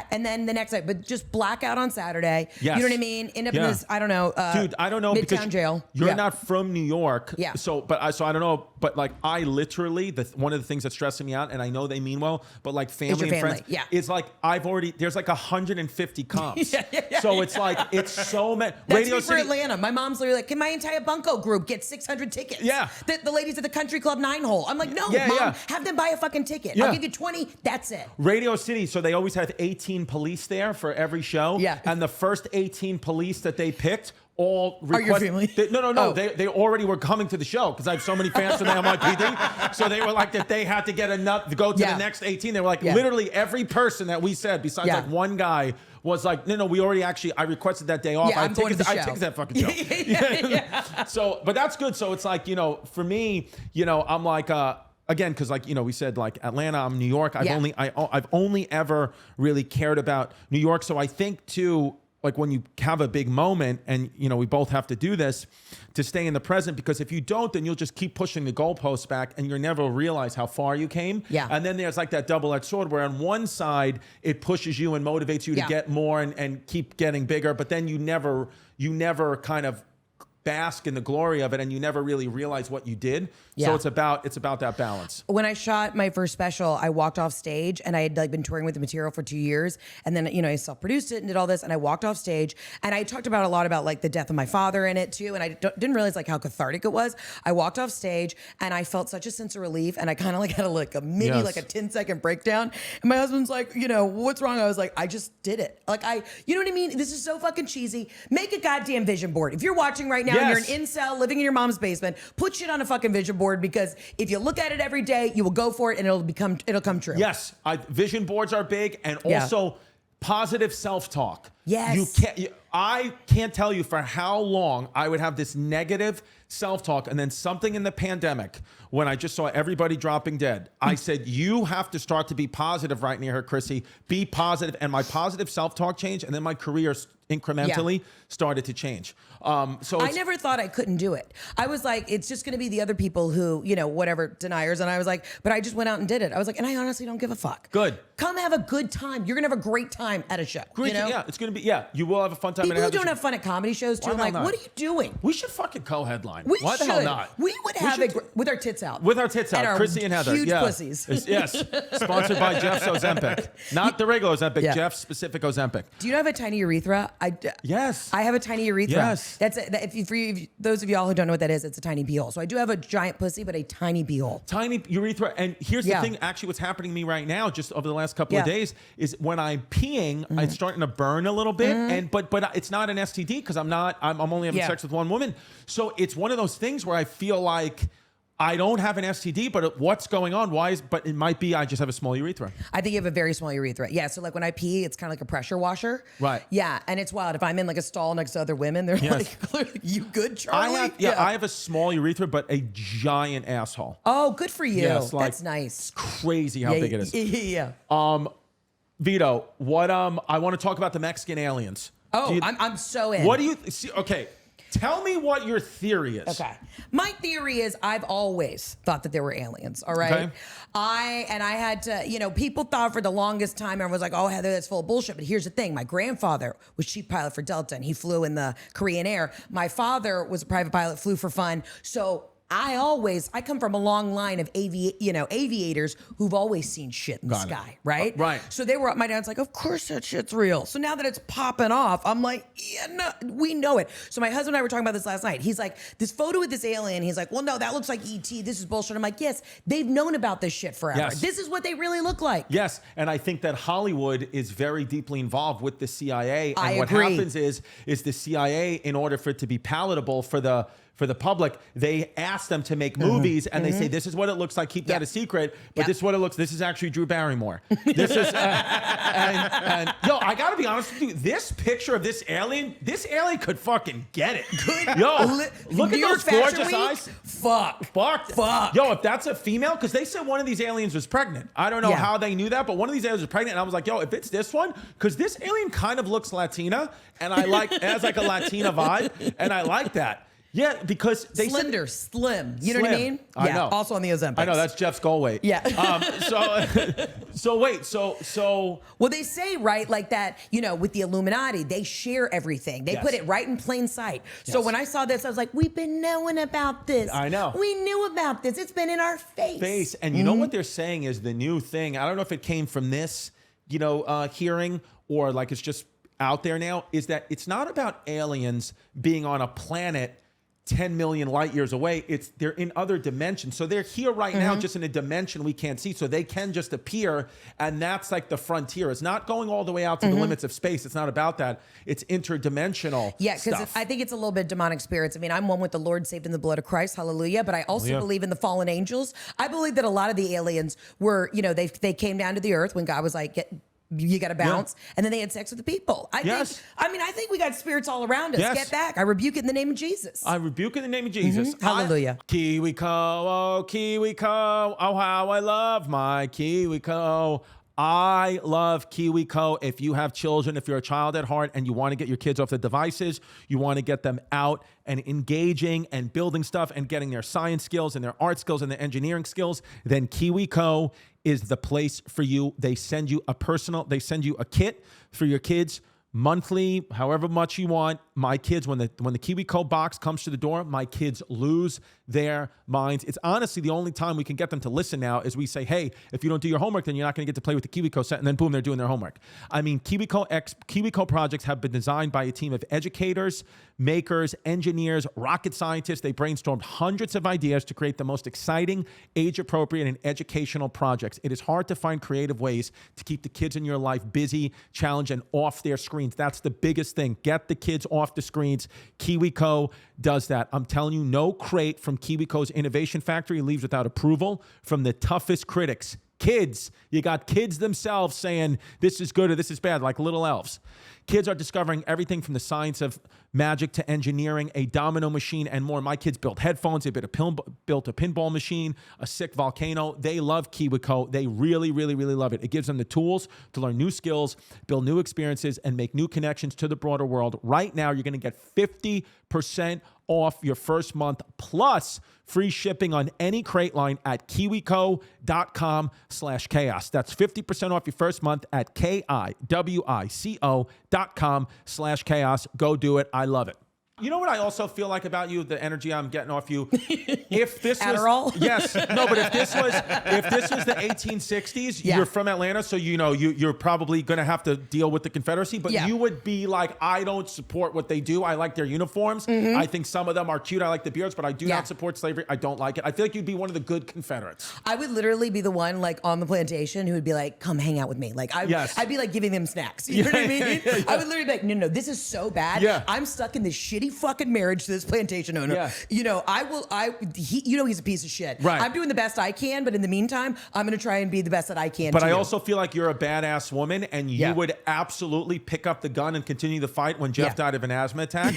And then the next night, but just black out on Saturday. Yes. You know what I mean? End up in this, I don't know. Dude, I don't know Midtown because jail. You're not from New York. Yeah. So I don't know, but like I literally, one of the things that's stressing me out, and I know they mean well, but like family and friends, is like there's like 150 comps. So it's like, it's so many. That's me for Atlanta. My mom's literally like, can my entire Bunko group get 600 tickets? Yeah. The ladies at the Country Club 9-hole. I'm like, no, Mom, have them buy a fucking ticket. I'll give you 20. That's it. Radio City. So they always have 18 police there for every show. Yeah. And the first 18 police that they picked all Are your family? No. Oh. They already were coming to the show because I have so many fans from the NYPD. So they were like that they had to get enough to go to the next 18. They were like literally every person that we said, besides like one guy, was like, no, we already I requested that day off. I took that fucking show. So, but that's good. So it's like, for me, I'm like, again, because like we said, like Atlanta, I'm New York. I've only ever really cared about New York. So I think too, like when you have a big moment, and we both have to do this to stay in the present, because if you don't, then you'll just keep pushing the goalposts back, and you'll never realize how far you came. Yeah. And then there's like that double-edged sword where on one side it pushes you and motivates you to get more and keep getting bigger, but then you never kind of bask in the glory of it, and you never really realize what you did. So it's about that balance. When I shot my first special, I walked off stage, and I had like been touring with the material for 2 years, and then I self-produced it and did all this, and I walked off stage, and I talked about a lot about like the death of my father in it too, and I didn't realize like how cathartic it was. I walked off stage, and I felt such a sense of relief, and I kind of like had like a mini like a 10-second breakdown, and my husband's like, what's wrong? I was like, I just did it. Like you know what I mean? This is so fucking cheesy. Make a goddamn vision board. If you're watching right now and you're an incel living in your mom's basement, put shit on a fucking vision board, because if you look at it every day, you will go for it and it'll come true. Yes, vision boards are big, and also positive self-talk. Yes. I can't tell you for how long I would have this negative self-talk, and then something in the pandemic when I just saw everybody dropping dead, I said, you have to start to be positive right near her, Chrissy. Be positive. And my positive self-talk changed, and then my career incrementally started to change. So I never thought I couldn't do it. I was like, it's just going to be the other people who, whatever, deniers. And I was like, but I just went out and did it. I was like, and I honestly don't give a fuck. Good. Come have a good time. You're going to have a great time at a show. Great. Yeah, it's going to be, you will have a fun time. time. People who don't have fun at comedy shows too. Why I'm like, not? what are you doing? We should fucking co-headline. Why the hell not? We would have it with our tits out. With our tits out, and Chrissy and Heather. Huge pussies. Yes. Sponsored by Jeff's Ozempic. Not the regular Ozempic, Yeah. Jeff's specific Ozempic. Do you have a tiny urethra? Yes. I have a tiny urethra. Yes. For those of y'all who don't know what that is, it's a tiny pee hole. So I do have a giant pussy, but a tiny pee hole. Tiny urethra. And here's the thing, actually, what's happening to me right now, just over the last couple of days, is when I'm peeing, it's starting to burn a little bit. But it's not an STD because I'm only having sex with one woman. So it's one of those things where I feel like I don't have an STD, but what's going on? But it might be I just have a small urethra. I think you have a very small urethra. Yeah. So like when I pee, it's kind of like a pressure washer. Right. Yeah. And it's wild. If I'm in like a stall next to other women, they're like, you good, Charlie? I have a small urethra, but a giant asshole. Oh, good for you. Yes, That's nice. It's crazy how big it is. Yeah. Vito, what I want to talk about the Mexican aliens. Oh, I'm so in. What do you see? Okay. Tell me what your theory is. Okay. My theory is I've always thought that there were aliens, all right? Okay. I had to, people thought for the longest time, everyone was like, oh, Heather, that's full of bullshit. But here's the thing. My grandfather was chief pilot for Delta, and he flew in the Korean Air. My father was a private pilot, flew for fun. So I come from a long line of aviators who've always seen shit in the sky, right? Right. So my dad's like, of course that shit's real. So now that it's popping off, I'm like, yeah, no, we know it. So my husband and I were talking about this last night. He's like, this photo with this alien. He's like, well, no, that looks like ET. This is bullshit. I'm like, yes, they've known about this shit forever. Yes. This is what they really look like. Yes, and I think that Hollywood is very deeply involved with the CIA. And what agree. happens is the CIA, in order for it to be palatable for the public, they ask them to make movies, and they say, this is what it looks like, keep that a secret, but this is what it looks, this is actually Drew Barrymore. This is, and yo, I gotta be honest with you, this picture of this alien could fucking get it. Yo, look at those gorgeous eyes. Fuck. Yo, if that's a female, because they said one of these aliens was pregnant. I don't know how they knew that, but one of these aliens was pregnant, and I was like, yo, if it's this one, because this alien kind of looks Latina, and it has like a Latina vibe, and I like that. Yeah, because they Slender, slim. You know what I mean? I know. Also on the Ozempic. I know, that's Jeff's goal weight. Yeah. So well, they say, right, like that, with the Illuminati, they share everything. They put it right in plain sight. So when I saw this, I was like, we've been knowing about this. I know. We knew about this. It's been in our face. And you know what they're saying is the new thing. I don't know if it came from this, hearing, or like it's just out there now, is that it's not about aliens being on a planet 10 million light years away. They're in other dimensions. So they're here right now, just in a dimension we can't see. So they can just appear, and that's like the frontier. It's not going all the way out to the limits of space. It's not about that. It's interdimensional. Yeah, because I think it's a little bit demonic spirits. I mean, I'm one with the Lord saved in the blood of Christ. Hallelujah. But I also believe in the fallen angels. I believe that a lot of the aliens were, they came down to the earth when God was like, you got to bounce. And then they had sex with the people. I think we got spirits all around us. Yes. Get back. I rebuke it in the name of Jesus. I rebuke in the name of Jesus. Hallelujah. KiWiCo, oh, KiWiCo. Oh, how I love my KiWiCo. I love KiWiCo. If you have children, if you're a child at heart and you want to get your kids off the devices, you want to get them out and engaging and building stuff and getting their science skills and their art skills and their engineering skills, then KiWiCo is the place for you. They send you a kit for your kids monthly, however much you want. My kids, when the KiWiCo box comes to the door, my kids lose their minds. It's honestly the only time we can get them to listen now is we say, hey, if you don't do your homework, then you're not going to get to play with the KiWiCo set. And then boom, they're doing their homework. I mean, KiWiCo projects have been designed by a team of educators, makers, engineers, rocket scientists. They brainstormed hundreds of ideas to create the most exciting, age-appropriate, and educational projects. It is hard to find creative ways to keep the kids in your life busy, challenged, and off their screens. That's the biggest thing. Get the kids off the screens. KiWiCo does that. I'm telling you, no crate from KiWiCo's Innovation Factory leaves without approval from the toughest critics. Kids. You got kids themselves saying this is good or this is bad, like little elves. Kids are discovering everything from the science of magic to engineering, a domino machine, and more. My kids built headphones. They built a pinball machine, a sick volcano. They love KiWiCo. They really, really, really love it. It gives them the tools to learn new skills, build new experiences, and make new connections to the broader world. Right now, you're going to get 50% off your first month plus free shipping on any crate line at KiWiCo.com/chaos. That's 50% off your first month at KiWiCo.com/chaos. Go do it. I love it. You know what I also feel like about you, the energy I'm getting off you? If this Adderall? was yes, no, but if this was the 1860s, Yeah. you're from Atlanta, so you know you're probably gonna have to deal with the Confederacy, but Yeah. you would be like, I don't support what they do. I like their uniforms. I think some of them are cute. I like the beards, but I do not support slavery. I don't like it. I feel like you'd be one of the good Confederates. I would literally be the one like on the plantation who would be like, come hang out with me. Like I'd be like giving them snacks. You know what I mean? I would literally be like, no, this is so bad. Yeah. I'm stuck in this shitty fucking marriage to this plantation owner. Yeah. You know, he's a piece of shit. Right. I'm doing the best I can, but in the meantime, I'm going to try and be the best that I can. But to I you. also feel like you're a badass woman, and you would absolutely pick up the gun and continue the fight when Jeff died of an asthma attack.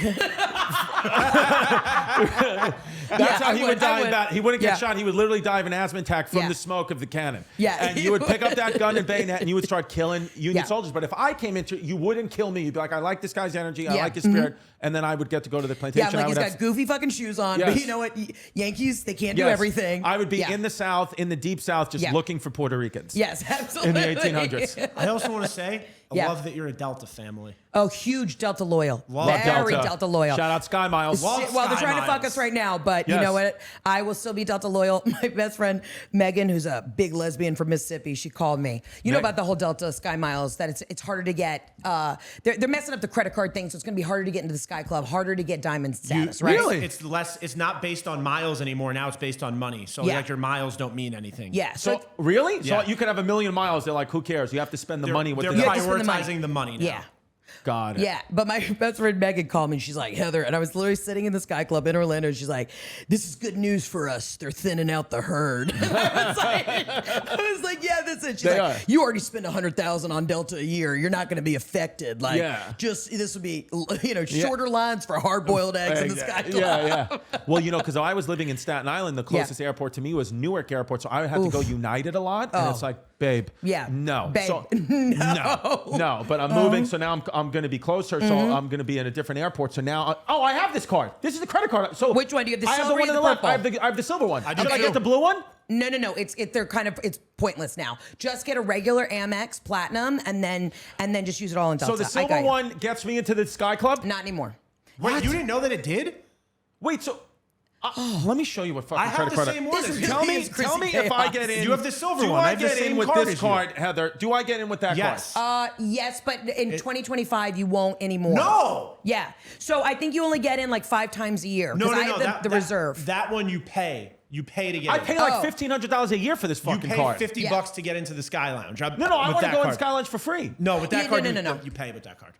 That's how he would die. He wouldn't get shot. He would literally die of an asthma attack from the smoke of the cannon. Yeah. And you would pick up that gun and bayonet, and you would start killing Union soldiers. But if I came into it, you wouldn't kill me. You'd be like, I like this guy's energy. I like his spirit. And then I would get to go to the plantation. Yeah, like he's got goofy fucking shoes on. But you know what? Yankees, they can't do everything. I would be in the South, in the deep South, just looking for Puerto Ricans. Yes, absolutely. In the 1800s. I also want to say, I Yeah. love that you're a Delta family. Oh, huge Delta loyal. Love Very Delta loyal. Shout out Sky Miles. Love Well, they're Sky trying to fuck Miles. us right now, but you know what? I will still be Delta loyal. My best friend Megan, who's a big lesbian from Mississippi, she called me. You know about the whole Delta Sky Miles, that it's harder to get. They're messing up the credit card thing, so it's going to be harder to get into the Sky Club, harder to get diamond status, right? Really? It's not based on miles anymore. Now it's based on money. So like your miles don't mean anything. Yeah. So really? Yeah. So you could have 1 million miles. They're like, who cares? You have to spend the money with They're the have to spend the money. prioritizing the money now. Yeah. Got it. Yeah, but my best friend Megan called me and she's like, Heather, and I was literally sitting in the Sky Club in Orlando. She's like, this is good news for us. They're thinning out the herd. I was like, yeah, that's it. She's They like, are. you already spend $100,000 on Delta a year. You're not going to be affected. Like, this would be, shorter lines for hard-boiled eggs in the Sky Club. Yeah. Well, because I was living in Staten Island, the closest airport to me was Newark Airport, so I had to go United a lot, and it's like, babe, no. Babe, So, no. no. But I'm moving, so now I'm going to be closer, so I'm going to be in a different airport. So now, I have this card. This is the credit card. So Which one? Do you have the I have silver the one or on the the left. purple? I have the silver one. Should I too. get the blue one? No. It's pointless now. Just get a regular Amex Platinum and then just use it all in Delta. So the I silver got you. one gets me into the Sky Club? Not anymore. Wait, you didn't know that it did? Wait, so let me show you what fucking I have credit the card. same one. This is as Tell you. me, Chrissy tell me if I Chaos. get in. You have the silver do one. I I have the get in same with card this as you. card, Heather? Do I get in with that Yes. card? Yes, but in 2025 you won't anymore. No. Yeah. So I think you only get in like 5 times a year. No, I no, have the reserve. That one you pay. You pay to get I in. pay like $1,500 a year for this You fucking pay card. $50 to get into the Sky Lounge. No, I want to go in Sky Lounge for free. No, with that Yeah, card, no. you pay with that card.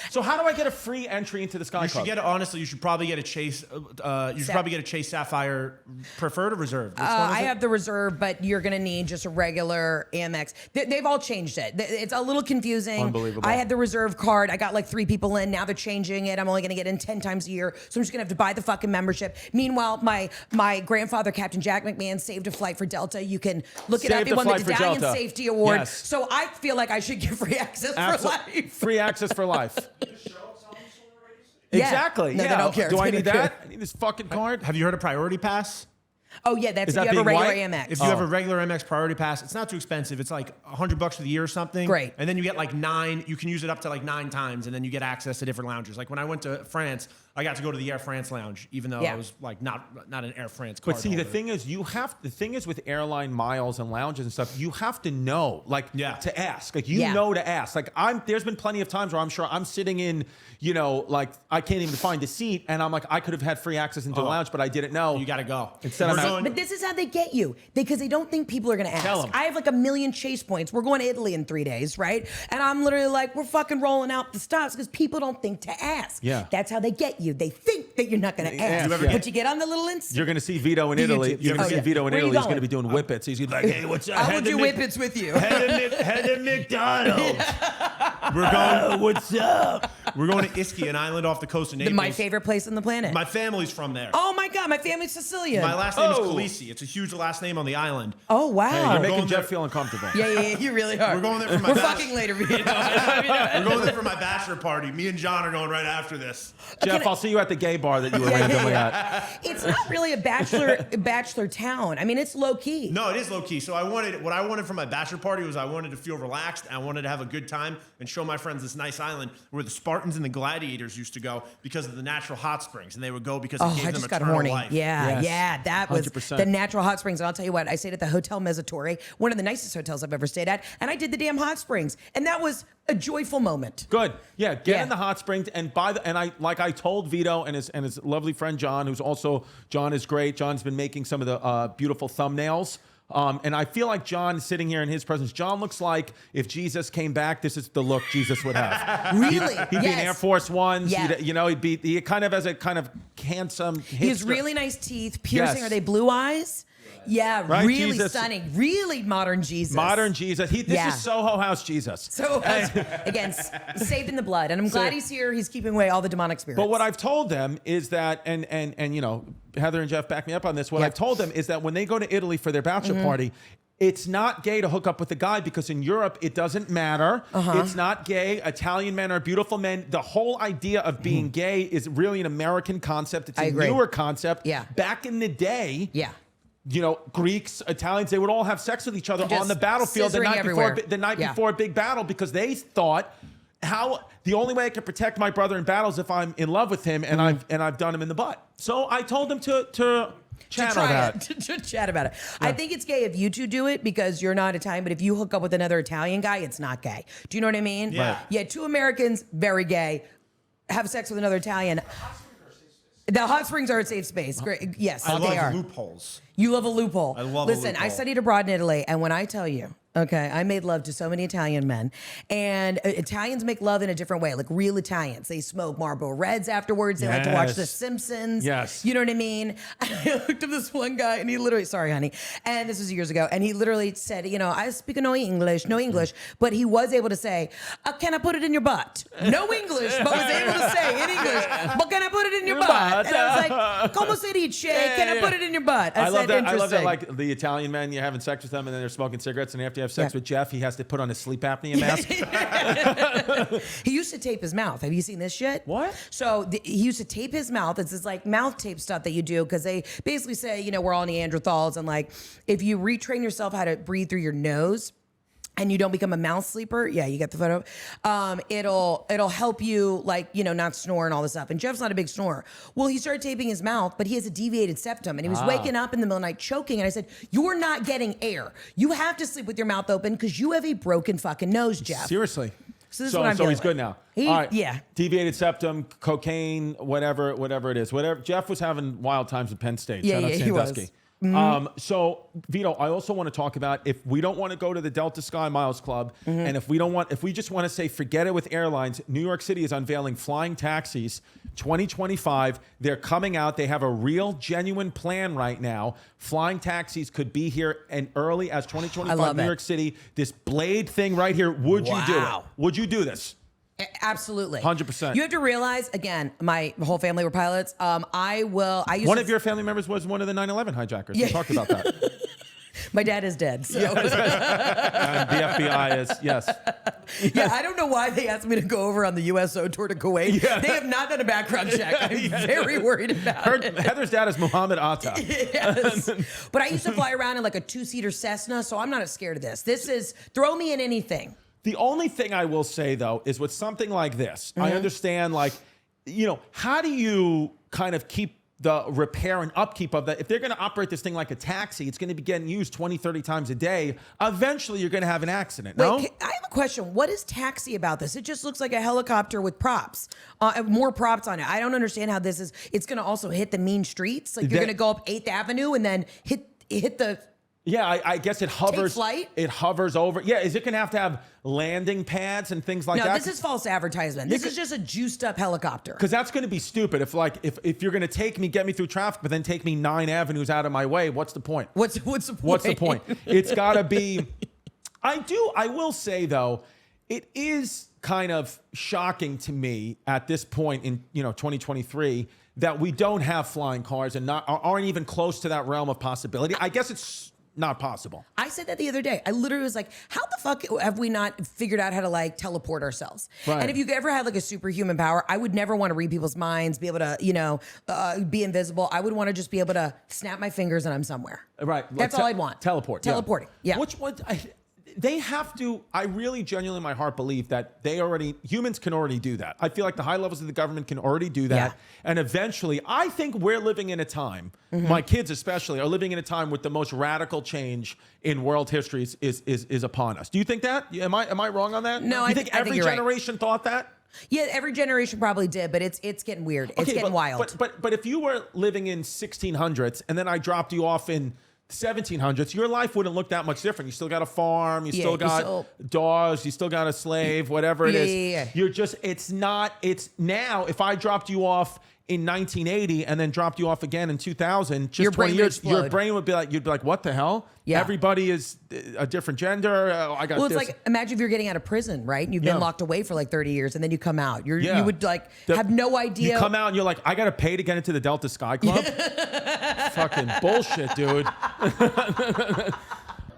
So how do I get a free entry into the Sky You Club? should get honestly. You should probably get a Chase. Probably get a Chase Sapphire Preferred or Reserved. Which one is I it? have the reserve, but you're gonna need just a regular Amex. They've all changed it. It's a little confusing. Unbelievable. I had the reserve card. I got like 3 people in. Now they're changing it. I'm only gonna get in 10 times a year, so I'm just gonna have to buy the fucking membership. Meanwhile, my grandfather, Captain Jack McMahon, saved a flight for Delta. You can look it up. Saved He a won the flight for Medallion Delta. Safety Award. Yes. So I feel like I should get free access for life. Free access for life. Yeah. Exactly. No, they yeah. don't care. Do I They need don't that? care. I need this fucking card. Have you heard of Priority Pass? Oh yeah, that's Is if that you have a being regular white? Amex. If you have a regular MX Priority Pass, it's not too expensive. It's like $100 for the year or something. Great. And then you get like 9. You can use it up to like 9 times, and then you get access to different lounges. Like when I went to France, I got to go to the Air France lounge, even though I was like not an Air France card But see, the holder. thing is with airline miles and lounges and stuff, you have to know, to ask. Like you know to ask. Like there's been plenty of times where I'm sure I'm sitting in, like I can't even find a seat, and I'm like, I could have had free access into the lounge, but I didn't know. You got to go. Instead We're I'm going- But this is how they get you because they don't think people are going to ask. Tell 'em. I have like 1 million Chase points. We're going to Italy in 3 days, right? And I'm literally like, we're fucking rolling out the stops because people don't think to ask. Yeah. That's how they get you. They think that you're not going to ask. You ever But you get on the little instant. You're going to see Vito in Italy. YouTube. You're going to see Vito in Where are you Italy. He's going going? to be doing whippets. He's going to be like, hey, what's up? I will do whippets with you. Head to McDonald's. We're going. What's up? We're going to Ischia, an island off the coast of Naples. My favorite place on the planet. My family's from there. Oh my my God, my family's Sicilian. My last name is Oh. Calise. It's a huge last name on the island. Oh, wow. Hey, you're We're making going Jeff there- feel uncomfortable. Yeah, you really are. We're going there for my We're bachelor- fucking later, Vito. We're going there for my bachelor party. Me and John are going right after this. Jeff, I'll see you at the gay bar that you were randomly at. It's not really a bachelor town. I mean, it's low key. No, it is low key. So what I wanted for my bachelor party was I wanted to feel relaxed. And I wanted to have a good time and show my friends this nice island where the Spartans and the gladiators used to go because of the natural hot springs, and they would go because it gave I them just got eternal horny. life. Yeah, Yes. yeah. That was 100%. the natural hot springs. And I'll tell you what, I stayed at the Hotel Mezzatori, one of the nicest hotels I've ever stayed at, and I did the damn hot springs. And that was a joyful moment. Good. Yeah, get Yeah. in the hot springs and I told Vito and his lovely friend John, John is great. John's been making some of the beautiful thumbnails. And I feel like John sitting here in his presence, John looks like if Jesus came back, this is the look Jesus would have. Really? He'd be in Air Force Ones. Yeah. He kind of has a kind of handsome. He has hipster- really nice teeth, piercing. Yes. Are they blue eyes? Yeah, Right, really Jesus. stunning. Really modern Jesus. Modern Jesus. This Yeah. is Soho House Jesus. So, again, saved in the blood. And I'm glad he's here. He's keeping away all the demonic spirits. But what I've told them is that, and you know, Heather and Jeff back me up on this. What Yep. I've told them is that when they go to Italy for their bachelor party, it's not gay to hook up with a guy because in Europe it doesn't matter. It's not gay. Italian men are beautiful men. The whole idea of being gay is really an American concept. It's I a agree. newer concept. Yeah. Back in the day, Yeah. you know, Greeks, Italians, they would all have sex with each other Just on the battlefield the scissoring night everywhere. before before a big battle because they thought the only way I can protect my brother in battle is if I'm in love with him and I've done him in the butt. So I told him to channel that. To chat about it. I think it's gay if you two do it because you're not Italian, but if you hook up with another Italian guy, it's not gay. Do you know what I mean? Yeah. Right. Yeah, two Americans, very gay, have sex with another Italian. The hot springs are a safe space. Great. Yes, I they love are. loopholes. You love a loophole. I love a Listen, I loophole. studied abroad in Italy, and when I tell you, okay, I made love to so many Italian men, and Italians make love in a different way, like real Italians. They smoke Marlboro Reds afterwards. They like to watch Yes. The Simpsons. Yes. You know what I mean? I looked up this one guy, and he literally, sorry, honey, and this was years ago, and he literally said, you know, I speak no English, but he was able to say, can I put it in your butt? No English, but was able to say in English, but can I put it in your butt? And I was like, como se dice? Can I put it in your butt? I love that. I love that. Interesting. Like the Italian men, you're having sex with them, and then they're smoking cigarettes, and after you have sex Yeah. with Jeff, he has to put on his sleep apnea mask. He used to tape his mouth. Have you seen this shit? What? So he used to tape his mouth. It's this like mouth tape stuff that you do because they basically say, you know, we're all Neanderthals, and like if you retrain yourself how to breathe through your nose, and you don't become a mouth sleeper, yeah, you get the photo. It'll help you, like, you know, not snore and all this stuff. And Jeff's not a big snorer. Well, he started taping his mouth, but he has a deviated septum, and he was waking up in the middle of the night choking. And I said, "You're not getting air. You have to sleep with your mouth open because you have a broken fucking nose, Jeff." Seriously. So this is what I'm so he's dealing good with. now. All right. Yeah. Deviated septum, cocaine, whatever it is. Whatever. Jeff was having wild times in Penn State. Yeah, Shout out yeah, he was. Sandusky. So Vito, I also want to talk about if we don't want to go to the Delta Sky Miles Club, and if we just want to say forget it with airlines, New York City is unveiling flying taxis 2025. They're coming out. They have a real, genuine plan right now. Flying taxis could be here as early as 2025. love New it. York City. This Blade thing right here. Would you do it? Wow. Would you do this? Absolutely. 100%. You have to realize, again, my whole family were pilots. I used One to, of your family members was one of the 9/11 hijackers. Yeah. We talked about that. my dad is dead. So And the FBI is, yes. yeah, I don't know why they asked me to go over on the USO tour to Kuwait. Yeah. They have not done a background check. I'm very worried about it. Heather's dad is Muhammad Atta. Yes. But I used to fly around in like a 2-seater Cessna, so I'm not scared of this. This is throw me in anything. The only thing I will say, though, is with something like this, I understand, like, you know, how do you kind of keep the repair and upkeep of that? If they're going to operate this thing like a taxi, it's going to be getting used 20, 30 times a day. Eventually, you're going to have an accident, no? Wait, I have a question. What is taxi about this? It just looks like a helicopter with props, more props on it. I don't understand how this is. It's going to also hit the mean streets. Like you're going to go up 8th Avenue and then hit the. Yeah, I guess it hovers. flight? It hovers over. Yeah, is it going to have landing pads and things like No, that? this is false advertisement. This is just a juiced up helicopter. Because that's going to be stupid. If you're going to get me through traffic, but then take me 9 avenues out of my way, what's the point? What's the point? What's the point? It's got to be. I will say though, it is kind of shocking to me at this point in 2023 that we don't have flying cars and aren't even close to that realm of possibility. I guess it's not possible. I said that the other day. I literally was like, how the fuck have we not figured out how to like teleport ourselves? Right. And if you ever had like a superhuman power, I would never want to read people's minds, be able to, you know, be invisible. I would want to just be able to snap my fingers and I'm somewhere. Right. That's all I'd want. Teleporting. Yeah. Which one? They have to. I really genuinely in my heart believe that humans can already do that. I feel like the high levels of the government can already do that. Yeah. And eventually, I think we're living in a time, my kids especially, are living in a time with the most radical change in world history is upon us. Do you think that? Am I wrong on that? No, I think every generation thought that? Yeah, every generation probably did, but it's getting weird. It's getting wild. But if you were living in 1600s and then I dropped you off in 1700s, your life wouldn't look that much different. You still got a farm, you still got dogs, you still got a slave, whatever it is. Yeah. You're just, it's now, if I dropped you off in 1980 and then dropped you off again in 2000, just Your 20 brain years, would your explode. brain would be like, you'd be like, what the hell? Yeah. Everybody is a different gender. I got Well, it's this. like, imagine if you're getting out of prison, right? And you've been locked away for like 30 years and then you come out. You would like have no idea. You come out and you're like, I got to pay to get into the Delta Sky Club? Fucking bullshit, dude.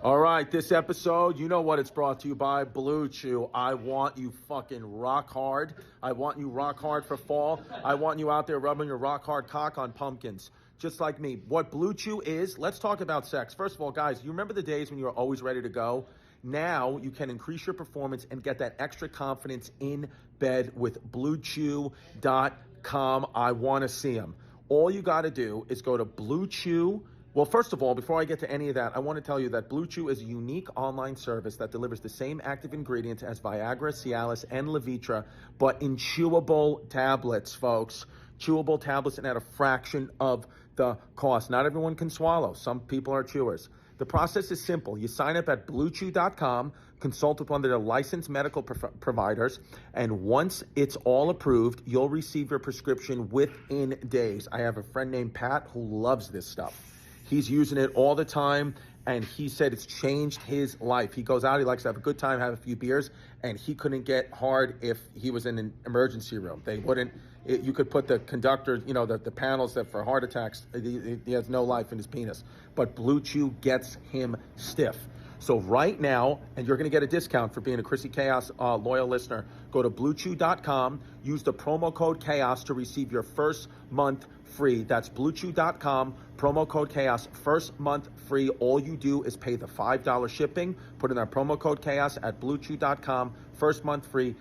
All right, this episode, you know what it's brought to you by BlueChew. I want you fucking rock hard. I want you rock hard for fall. I want you out there rubbing your rock hard cock on pumpkins, just like me. What BlueChew is, let's talk about sex. First of all, guys, you remember the days when you were always ready to go? Now you can increase your performance and get that extra confidence in bed with BlueChew.com. I want to see them. All you got to do is go to BlueChew. Well, first of all, before I get to any of that, I want to tell you that BlueChew is a unique online service that delivers the same active ingredients as Viagra, Cialis, and Levitra, but in chewable tablets, folks. Chewable tablets and at a fraction of the cost. Not everyone can swallow. Some people are chewers. The process is simple. You sign up at BlueChew.com, consult with one of their licensed medical providers, and once it's all approved, you'll receive your prescription within days. I have a friend named Pat who loves this stuff. He's using it all the time, and he said it's changed his life. He goes out, he likes to have a good time, have a few beers, and he couldn't get hard if he was in an emergency room. They wouldn't, you could put the conductor, you know, the panels that for heart attacks, he has no life in his penis. But Blue Chew gets him stiff. So right now, and you're going to get a discount for being a Chrissy Chaos loyal listener, go to BlueChew.com, use the promo code CHAOS to receive your first month free. That's BlueChew.com, promo code CHAOS, first month free. All you do is pay the $5 shipping, put in that promo code CHAOS at BlueChew.com, first month free,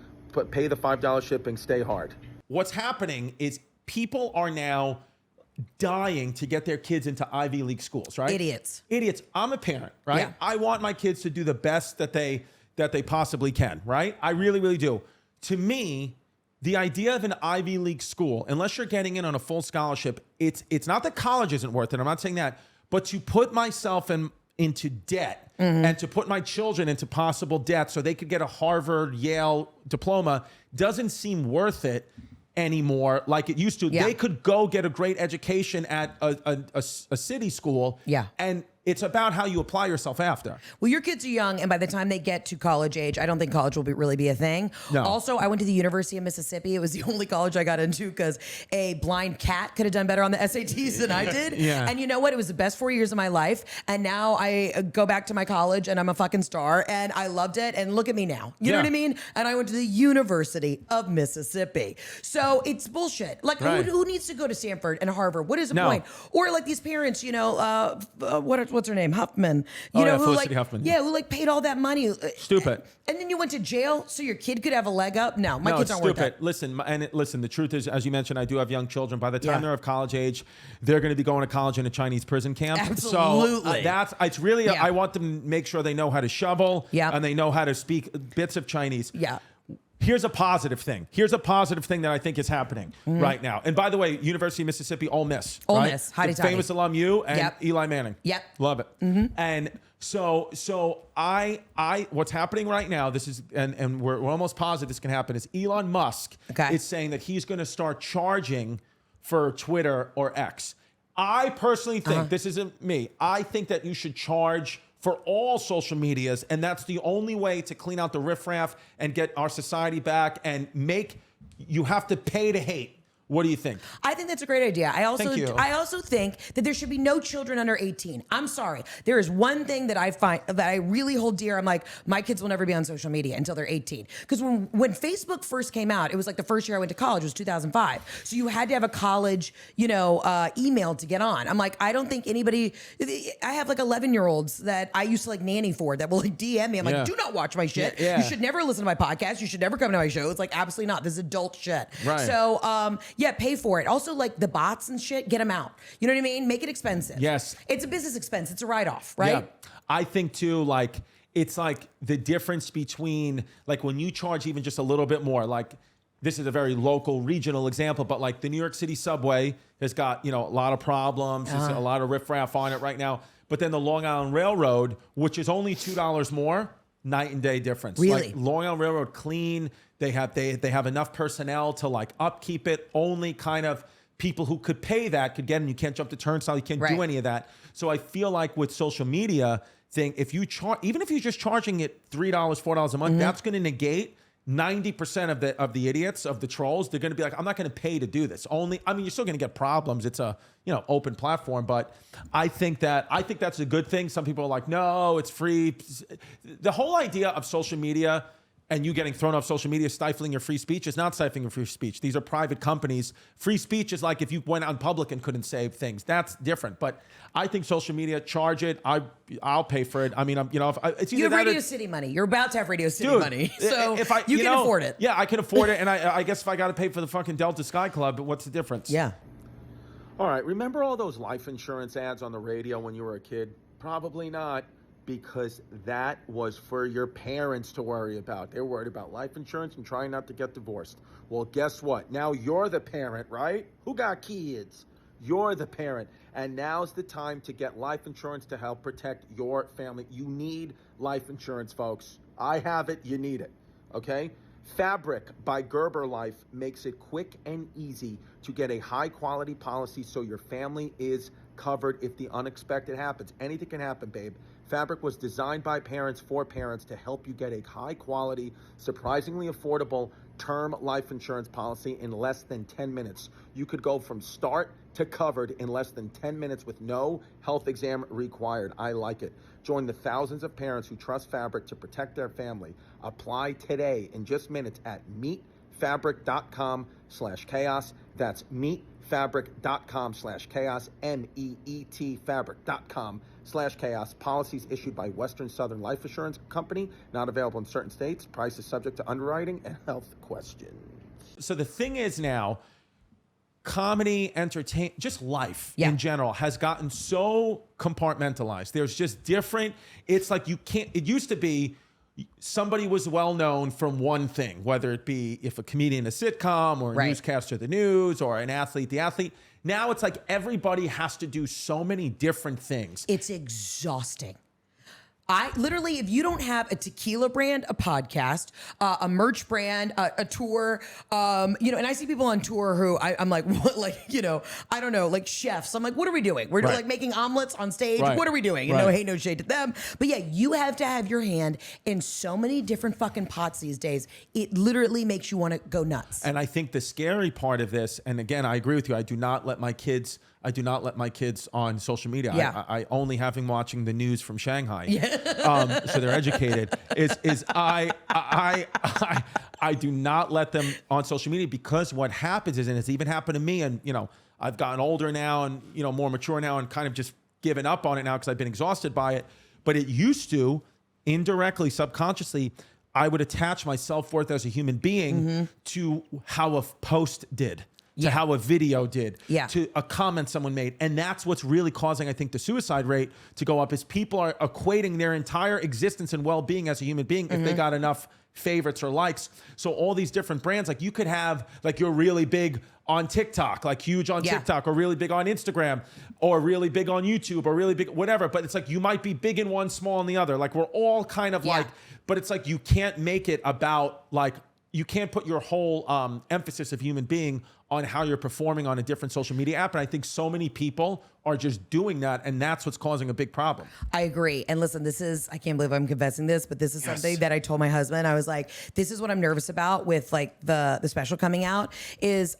pay the $5 shipping, stay hard. What's happening is people are now dying to get their kids into Ivy League schools, right? Idiots. I'm a parent, right? Yeah. I want my kids to do the best that they possibly can, right? I really, really do. To me, the idea of an Ivy League school, unless you're getting in on a full scholarship, it's not that college isn't worth it. I'm not saying that, but to put myself into debt and to put my children into possible debt so they could get a Harvard, Yale diploma doesn't seem worth it anymore like it used to. Yeah. They could go get a great education at a city school. Yeah. And it's about how you apply yourself after. Well, your kids are young, and by the time they get to college age, I don't think college will really be a thing. No. Also, I went to the University of Mississippi. It was the only college I got into because a blind cat could have done better on the SATs than I did. Yeah. And you know what? It was the best 4 years of my life. And now I go back to my college, and I'm a fucking star, and I loved it. And look at me now. You know what I mean? And I went to the University of Mississippi. So it's bullshit. Like, Right. who needs to go to Stanford and Harvard? What is the No. point? Or like these parents, you know, what's her name? Huffman. You know, who Felicity like, Huffman. Yeah, who like paid all that money. Stupid. And then you went to jail so your kid could have a leg up? No, my kids aren't worth stupid. that. Listen, the truth is, as you mentioned, I do have young children. By the time Yeah. they're of college age, they're going to be going to college in a Chinese prison camp. Absolutely. So it's really, Yeah. I want them to make sure they know how to shovel Yeah. and they know how to speak bits of Chinese. Yeah. Here's a positive thing. Here's a positive thing that I think is happening right now. And by the way, University of Mississippi, Ole Miss. Ole right? Miss. The Hotty-totty. famous alum you and Yep. Eli Manning. Yep. Love it. And so I what's happening right now, this is, and we're almost positive this can happen, is Elon Musk is saying that he's going to start charging for Twitter or X. I personally think, this isn't me, I think that you should charge for all social medias, and that's the only way to clean out the riffraff and get our society back and you have to pay to hate. What do you think? I think that's a great idea. I Thank you. also think that there should be no children under 18. I'm sorry. There is one thing that I find that I really hold dear. I'm like, my kids will never be on social media until they're 18. Because when Facebook first came out, it was like the first year I went to college was 2005. So you had to have a college, email to get on. I'm like, I don't think anybody. I have like 11-year-olds that I used to like nanny for that will like DM me. I'm like, do not watch my shit. Yeah. You should never listen to my podcast. You should never come to my show. It's like absolutely not. This is adult shit. Right. So yeah, pay for it. Also, like the bots and shit, get them out. You know what I mean? Make it expensive. Yes. It's a business expense. It's a write-off, right? Yeah. I think too, like, it's like the difference between like when you charge even just a little bit more, like this is a very local, regional example, but like the New York City subway has got, a lot of problems. There's a lot of riffraff on it right now. But then the Long Island Railroad, which is only $2 more, night and day difference. Really? Like Long Island Railroad clean. They have enough personnel to like upkeep it. Only kind of people who could pay that could get in. You can't jump the turnstile. You can't do any of that. So I feel like with social media thing, if you even if you're just charging it $3, $4 a month, that's going to negate 90% of the idiots, of the trolls. They're going to be like, I'm not going to pay to do this. You're still going to get problems. It's a open platform, but I think that's a good thing. Some people are like, no, it's free. The whole idea of social media and you getting thrown off social media, stifling your free speech, is not stifling your free speech. These are private companies. Free speech is like if you went out in public and couldn't say things. That's different. But I think social media, charge it. I'll pay for it. I mean, it's either you have that Radio City money. You're about to have Radio City Dude, money, so if you can afford it. Yeah, I can afford it. And I guess if I got to pay for the fucking Delta Sky Club, what's the difference? Yeah. All right. Remember all those life insurance ads on the radio when you were a kid? Probably not. Because that was for your parents to worry about. They're worried about life insurance and trying not to get divorced. Well, guess what? Now you're the parent, right? Who got kids? You're the parent. And now's the time to get life insurance to help protect your family. You need life insurance, folks. I have it. You need it. Okay? Fabric by Gerber Life makes it quick and easy to get a high-quality policy so your family is covered if the unexpected happens. Anything can happen, babe. Fabric was designed by parents for parents to help you get a high-quality, surprisingly affordable term life insurance policy in less than 10 minutes. You could go from start to covered in less than 10 minutes with no health exam required. I like it. Join the thousands of parents who trust Fabric to protect their family. Apply today in just minutes at meetfabric.com/chaos. That's meetfabric.com/chaos, MEET fabric.com/chaos. Policies issued by Western Southern Life Assurance Company, not available in certain states. Price is subject to underwriting and health questions. So the thing is now, comedy, entertainment, just life in general has gotten so compartmentalized. There's just different, it's like you can't, it used to be somebody was well known from one thing, whether it be if a comedian, a sitcom, or a newscaster, the news, or an athlete, the athlete. Now it's like everybody has to do so many different things. It's exhausting. I literally, if you don't have a tequila brand, a podcast, a merch brand, a tour, and I see people on tour who I'm like, what, like, I don't know, like chefs. I'm like, what are we doing? We're like making omelets on stage. Right. What are we doing? And no hate, no shade to them. But yeah, you have to have your hand in so many different fucking pots these days. It literally makes you want to go nuts. And I think the scary part of this, and again, I agree with you. I do not let my kids on social media. Yeah. I only have them watching the news from Shanghai. So they're educated. I do not let them on social media, because what happens is, and it's even happened to me, and I've gotten older now and more mature now and kind of just given up on it now because I've been exhausted by it. But it used to, indirectly, subconsciously, I would attach my self-worth as a human being to how a post did. To how a video did, to a comment someone made. And that's what's really causing, I think, the suicide rate to go up, is people are equating their entire existence and well-being as a human being if they got enough favorites or likes. So all these different brands, like you could have, like you're really big on TikTok, like huge on TikTok, or really big on Instagram, or really big on YouTube, or really big, whatever. But it's like you might be big in one, small in the other. Like we're all kind of like, but it's like you can't make it about like, you can't put your whole emphasis of human being on how you're performing on a different social media app. And I think so many people are just doing that, and that's what's causing a big problem. I agree. And listen, I can't believe I'm confessing this, but this is something that I told my husband. I was like, this is what I'm nervous about with like the special coming out is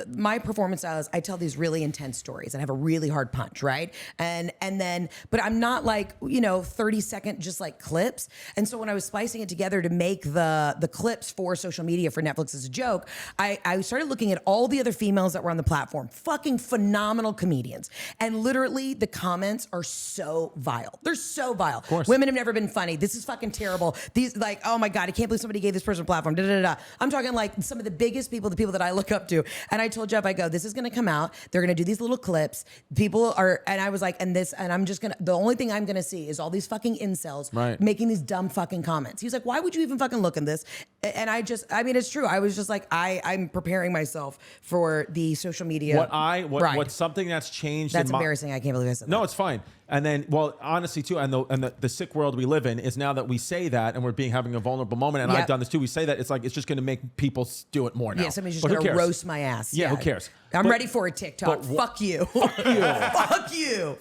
my performance style is I tell these really intense stories and have a really hard punch, right? And then, but I'm not like, 30-second just like clips. And so when I was splicing it together to make the clips for social media for Netflix as a joke, I started looking at all the other females that were on the platform, fucking phenomenal comedians. And literally the comments are so vile. They're so vile. Of course. Women have never been funny. This is fucking terrible. These like, oh my God, I can't believe somebody gave this person a platform. Da, da, da, da. I'm talking like some of the biggest people, the people that I look up to. And I told Jeff, I go, this is going to come out. They're going to do these little clips. And I was like, the only thing I'm going to see is all these fucking incels making these dumb fucking comments. He was like, why would you even fucking look in this? And it's true. I was just like, I'm preparing myself for the social media. What's something that's changed. That's embarrassing. I can't believe I said that. No, it's fine. And then, well, honestly, too, and the sick world we live in is now that we say that and we're having a vulnerable moment, and I've done this too, we say that, it's like, it's just going to make people do it more now. Yeah, somebody's just going to roast my ass. Yeah, who cares? I'm ready for a TikTok. Fuck you. Fuck you. Fuck you.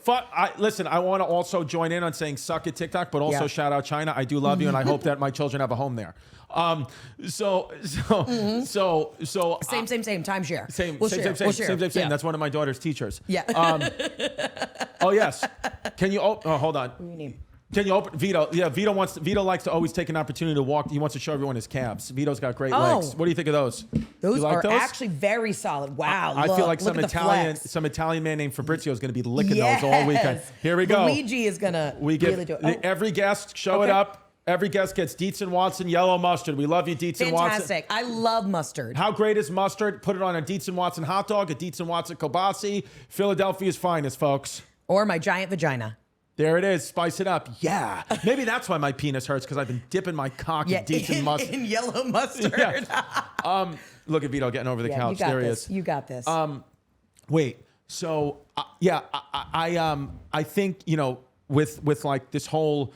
Listen, I want to also join in on saying suck it, TikTok, but also shout out China. I do love you, and I hope that my children have a home there. Same. Timeshare. Same. That's one of my daughter's teachers. Yeah. Oh yes. Can you? Oh, hold on. What do you need? Can you open Vito? Yeah, Vito likes to always take an opportunity to walk. He wants to show everyone his calves. Vito's got great legs. What do you think of those? Those are actually very solid. Wow. I feel like some Italian man named Fabrizio is going to be licking those all weekend. Here we go. Luigi is going to really do it. Every guest, show it up. Every guest gets Dietz and Watson yellow mustard. We love you, Dietz and Watson. Fantastic. I love mustard. How great is mustard? Put it on a Dietz and Watson hot dog, a Dietz and Watson kielbasa. Philadelphia's finest, folks. Or my giant vagina. There it is. Spice it up. Yeah. Maybe that's why my penis hurts, because I've been dipping my cock in Dietz and mustard. In yellow mustard. Yeah. Look at Vito getting over the couch. There he is. You got this. Wait. So, I think, with like this whole,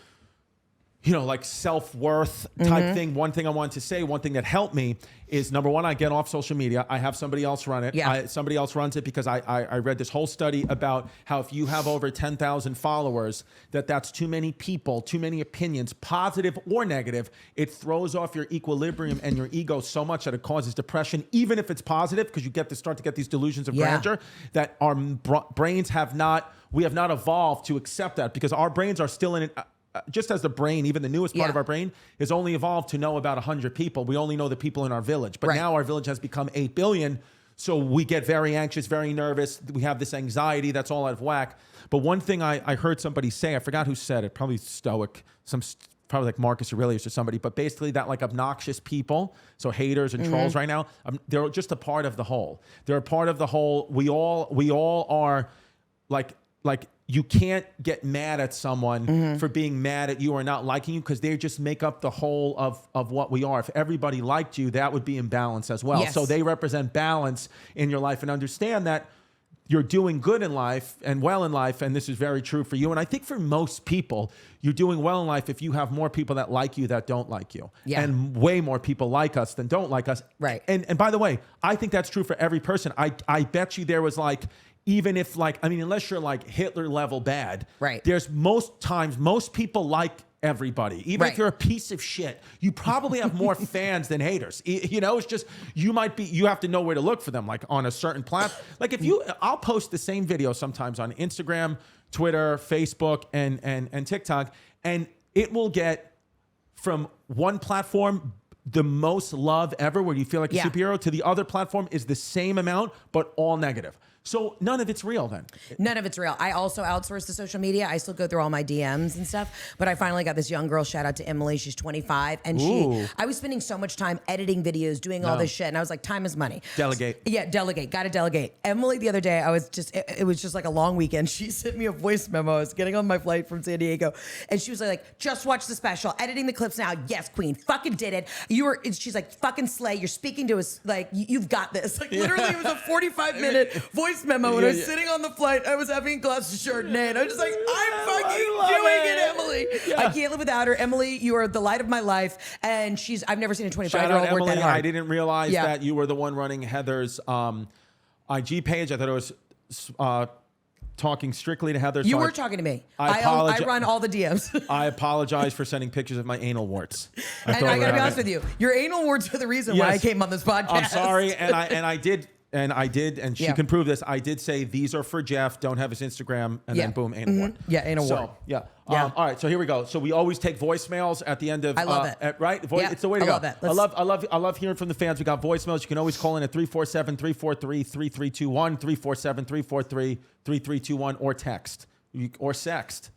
like self-worth type thing. One thing I wanted to say, one thing that helped me is, number one, I get off social media. I have somebody else run it. Yeah. Somebody else runs it because I read this whole study about how if you have over 10,000 followers, that's too many people, too many opinions, positive or negative. It throws off your equilibrium and your ego so much that it causes depression, even if it's positive, because you start to get these delusions of grandeur that our brains have not evolved to accept that, because our brains are still in it. Just as the brain, even the newest part of our brain, is only evolved to know about 100 people. We only know the people in our village. But now our village has become 8 billion. So we get very anxious, very nervous. We have this anxiety that's all out of whack. But one thing I heard somebody say, I forgot who said it, probably Stoic, probably like Marcus Aurelius or somebody, but basically that like obnoxious people, so haters and trolls right now, they're just a part of the whole. They're a part of the whole. We all are like you can't get mad at someone for being mad at you or not liking you, because they just make up the whole of what we are. If everybody liked you, that would be in balance as well. Yes. So they represent balance in your life, and understand that you're doing good in life and well in life, and this is very true for you. And I think for most people, you're doing well in life if you have more people that like you that don't like you. Yeah. And way more people like us than don't like us. Right. And by the way, I think that's true for every person. I bet you there was like, even if unless you're like Hitler level bad, right? There's most people like everybody. Even if you're a piece of shit, you probably have more fans than haters. It's just, you have to know where to look for them, like on a certain platform. Like I'll post the same video sometimes on Instagram, Twitter, Facebook, and TikTok, and it will get from one platform the most love ever, where you feel like a superhero, to the other platform is the same amount, but all negative. So none of it's real then. None of it's real. I also outsource the social media. I still go through all my DMs and stuff. But I finally got this young girl, shout out to Emily. She's 25. And I was spending so much time editing videos, doing all this shit. And I was like, time is money. Delegate. Yeah, delegate. Got to delegate. Emily, the other day, it was just like a long weekend. She sent me a voice memo. I was getting on my flight from San Diego. And she was like, just watch the special. Editing the clips now. Yes, queen. Fucking did it. She's like, fucking slay. You're speaking to us. Like, you've got this. Like, literally, it was a 45-minute voice memo. When I was sitting on the flight, I was having a glass of Chardonnay, and I was just like, I'm fucking doing it, Emily. Emily. Yeah. I can't live without her. Emily, you are the light of my life. And I've never seen a Shout 25-year-old out work that Emily. hard. I didn't realize that you were the one running Heather's IG page. I thought it was talking strictly to Heather. You so were talking to me. I I run all the DMs. I apologize for sending pictures of my anal warts. And I gotta be honest with you, your anal warts are the reason why I came on this podcast. I'm sorry, and I did, and she Yeah. can prove this. I did say these are for Jeff. Don't have his Instagram, and then boom, anal wart. Yeah, anal wart. So yeah. Yeah. All right, so here we go. So we always take voicemails at the end of. I love it. Right? Yeah, It's the way to I go. love it. I love hearing from the fans. We got voicemails. You can always call in at 347-343-3321, 347-343-3321, or text or sext.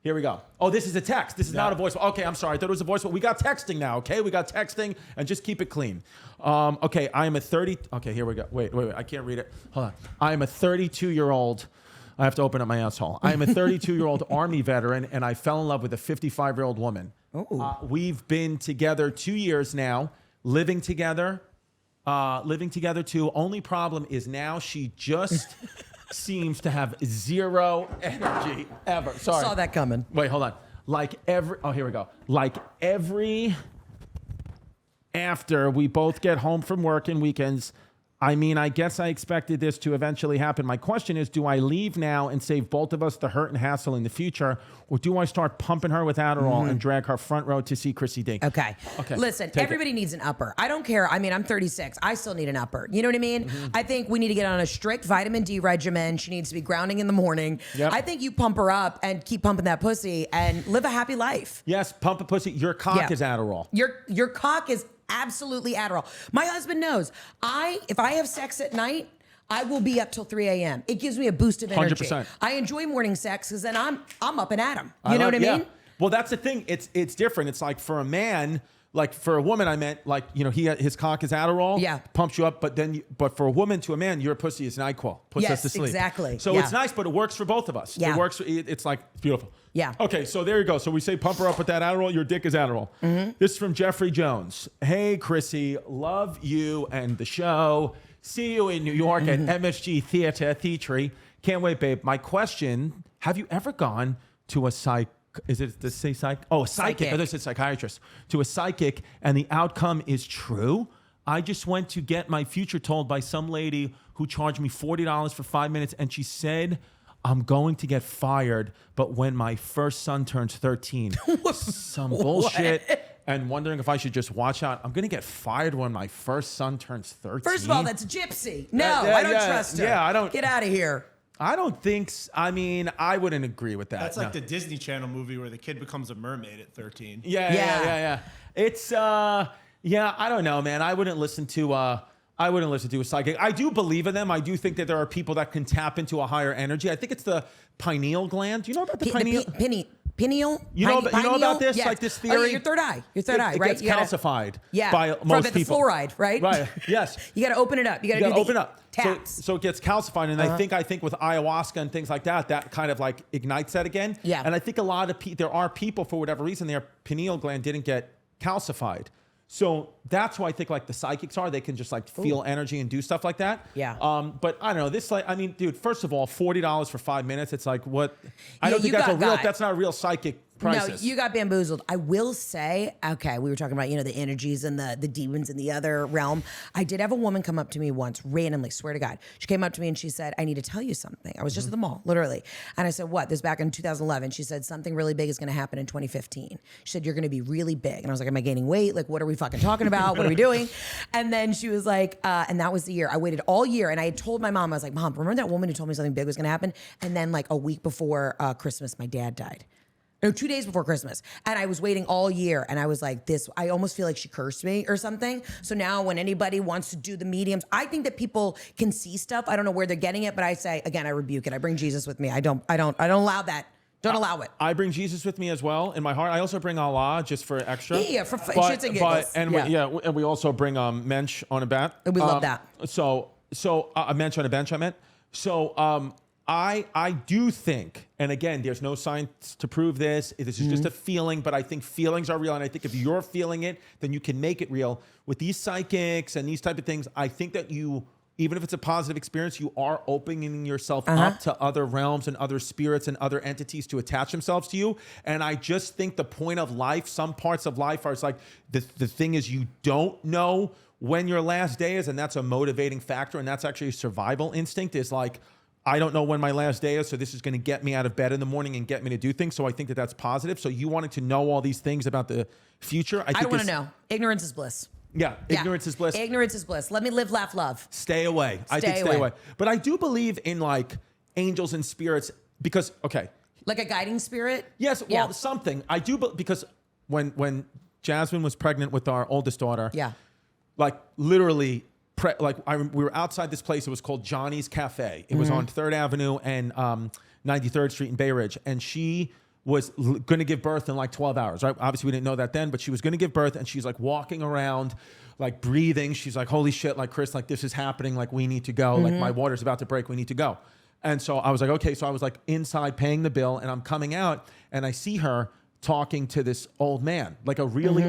Here we go. Oh, this is a text. This is not a voicemail. Okay, I'm sorry. I thought it was a voicemail. We got texting now, okay? We got texting, and just keep it clean. Okay, I am a 30... Okay, here we go. Wait. I can't read it. Hold on. I am a 32-year-old... I have to open up my asshole. I am a 32-year-old Army veteran, and I fell in love with a 55-year-old woman. We've been together 2 years now, living together too. Only problem is now she just... seems to have zero energy ever. Sorry. Saw that coming. Wait, hold on. Here we go. After we both get home from work and weekends, I mean, I guess I expected this to eventually happen. My question is, do I leave now and save both of us the hurt and hassle in the future, or do I start pumping her with Adderall and drag her front row to see Chrissy D? Okay. Listen, everybody needs an upper. I don't care. I mean, I'm 36. I still need an upper. You know what I mean? I think we need to get on a strict vitamin D regimen. She needs to be grounding in the morning. Yep. I think you pump her up and keep pumping that pussy and live a happy life. Yes, pump a pussy. Your cock is Adderall. Your cock is absolutely Adderall. My husband knows. If I have sex at night, I will be up till 3 a.m. It gives me a boost of energy. 100%. I enjoy morning sex because then I'm up and at 'em. You know what I mean? Well, that's the thing. It's different. It's like for a man, like for a woman, I meant like, you know, his cock is Adderall, pumps you up, but for a woman to a man, your pussy is NyQuil, puts us to sleep. Exactly. So it's nice, but it works for both of us. Yeah. It works. It's like it's beautiful. Yeah. Okay, so there you go. So we say pump her up with that Adderall. Your dick is Adderall. This is from Jeffrey Jones. Hey, Chrissy, love you and the show. See you in New York at MSG Theater. Can't wait, babe. My question: have you ever gone to a psych? Is it to say psych? Oh, psychic. I thought it said psychiatrist. To a psychic, and the outcome is true. I just went to get my future told by some lady who charged me $40 for 5 minutes, and she said, I'm going to get fired, but when my first son turns 13. Some bullshit. And wondering if I should just watch out. I'm going to get fired when my first son turns 13. First of all, that's gypsy. No, I don't trust her. Yeah, I don't. Get out of here. I don't think. I mean, I wouldn't agree with that. That's like the Disney Channel movie where the kid becomes a mermaid at 13. Yeah. It's I don't know, man. I wouldn't listen to a psychic. I do believe in them. I do think that there are people that can tap into a higher energy. I think it's the pineal gland. Do you know about the pineal? Pineal? You know about this? Yes. Like this theory? Oh, your third eye. Your third eye, It right? gets calcified by From most the people. fluoride, right? Right. Yes. You got to open it up. You got to open up. taps. So it gets calcified, and I think with ayahuasca and things like that, that kind of like ignites that again. Yeah. And I think a lot of there are people for whatever reason their pineal gland didn't get calcified. So that's why I think like the psychics they can just like feel energy and do stuff like that. Yeah. But I don't know dude, first of all, $40 for 5 minutes. It's like what? I don't think that's not a real psychic prices. No, you got bamboozled. I will say, okay, we were talking about, the energies and the demons in the other realm. I did have a woman come up to me once, randomly, swear to God. She came up to me and she said, I need to tell you something. I was just at the mall, literally. And I said, what? This back in 2011. She said, something really big is going to happen in 2015. She said, you're going to be really big. And I was like, am I gaining weight? Like, what are we fucking talking about? What are we doing? And then she was like, and that was the year. I waited all year and I had told my mom, I was like, Mom, remember that woman who told me something big was going to happen? And then like a week before Christmas, my dad died. No, 2 days before Christmas. And I was waiting all year. And I was like, I almost feel like she cursed me or something. So now when anybody wants to do the mediums, I think that people can see stuff. I don't know where they're getting it, but I say, again, I rebuke it. I bring Jesus with me. I don't allow that. Don't allow it. I bring Jesus with me as well in my heart. I also bring Allah just for extra. Yeah, for shits and giggles. And we also bring mensch on a bat. We love that. So a mensch on a bench, I meant. So I do think, and again, there's no science to prove this. This is just a feeling, but I think feelings are real. And I think if you're feeling it, then you can make it real. With these psychics and these type of things, I think that you even if it's a positive experience, you are opening yourself up to other realms and other spirits and other entities to attach themselves to you. And I just think the point of life, some parts of life are, it's like the thing is you don't know when your last day is, and that's a motivating factor. And that's actually a survival instinct, is like, I don't know when my last day is, so this is going to get me out of bed in the morning and get me to do things. So I think that that's positive. So you wanting to know all these things about the future, I don't want to know. Ignorance is bliss. Yeah, ignorance is bliss. Ignorance is bliss. Let me live, laugh, love. Stay away. I think stay away. But I do believe in like angels and spirits because, okay. Like a guiding spirit? Yes, well, something. I do, because when Jasmine was pregnant with our oldest daughter, like literally, we were outside this place. It was called Johnny's Cafe. It was on 3rd Avenue and 93rd Street in Bay Ridge. And she was going to give birth in like 12 hours, right? Obviously, we didn't know that then, but she was going to give birth, and she's like walking around, like breathing. She's like, holy shit, like, Chris, like, this is happening. Like, we need to go. Like, my water's about to break. We need to go. And so I was like, okay. So I was like inside paying the bill, and I'm coming out, and I see her talking to this old man, like a really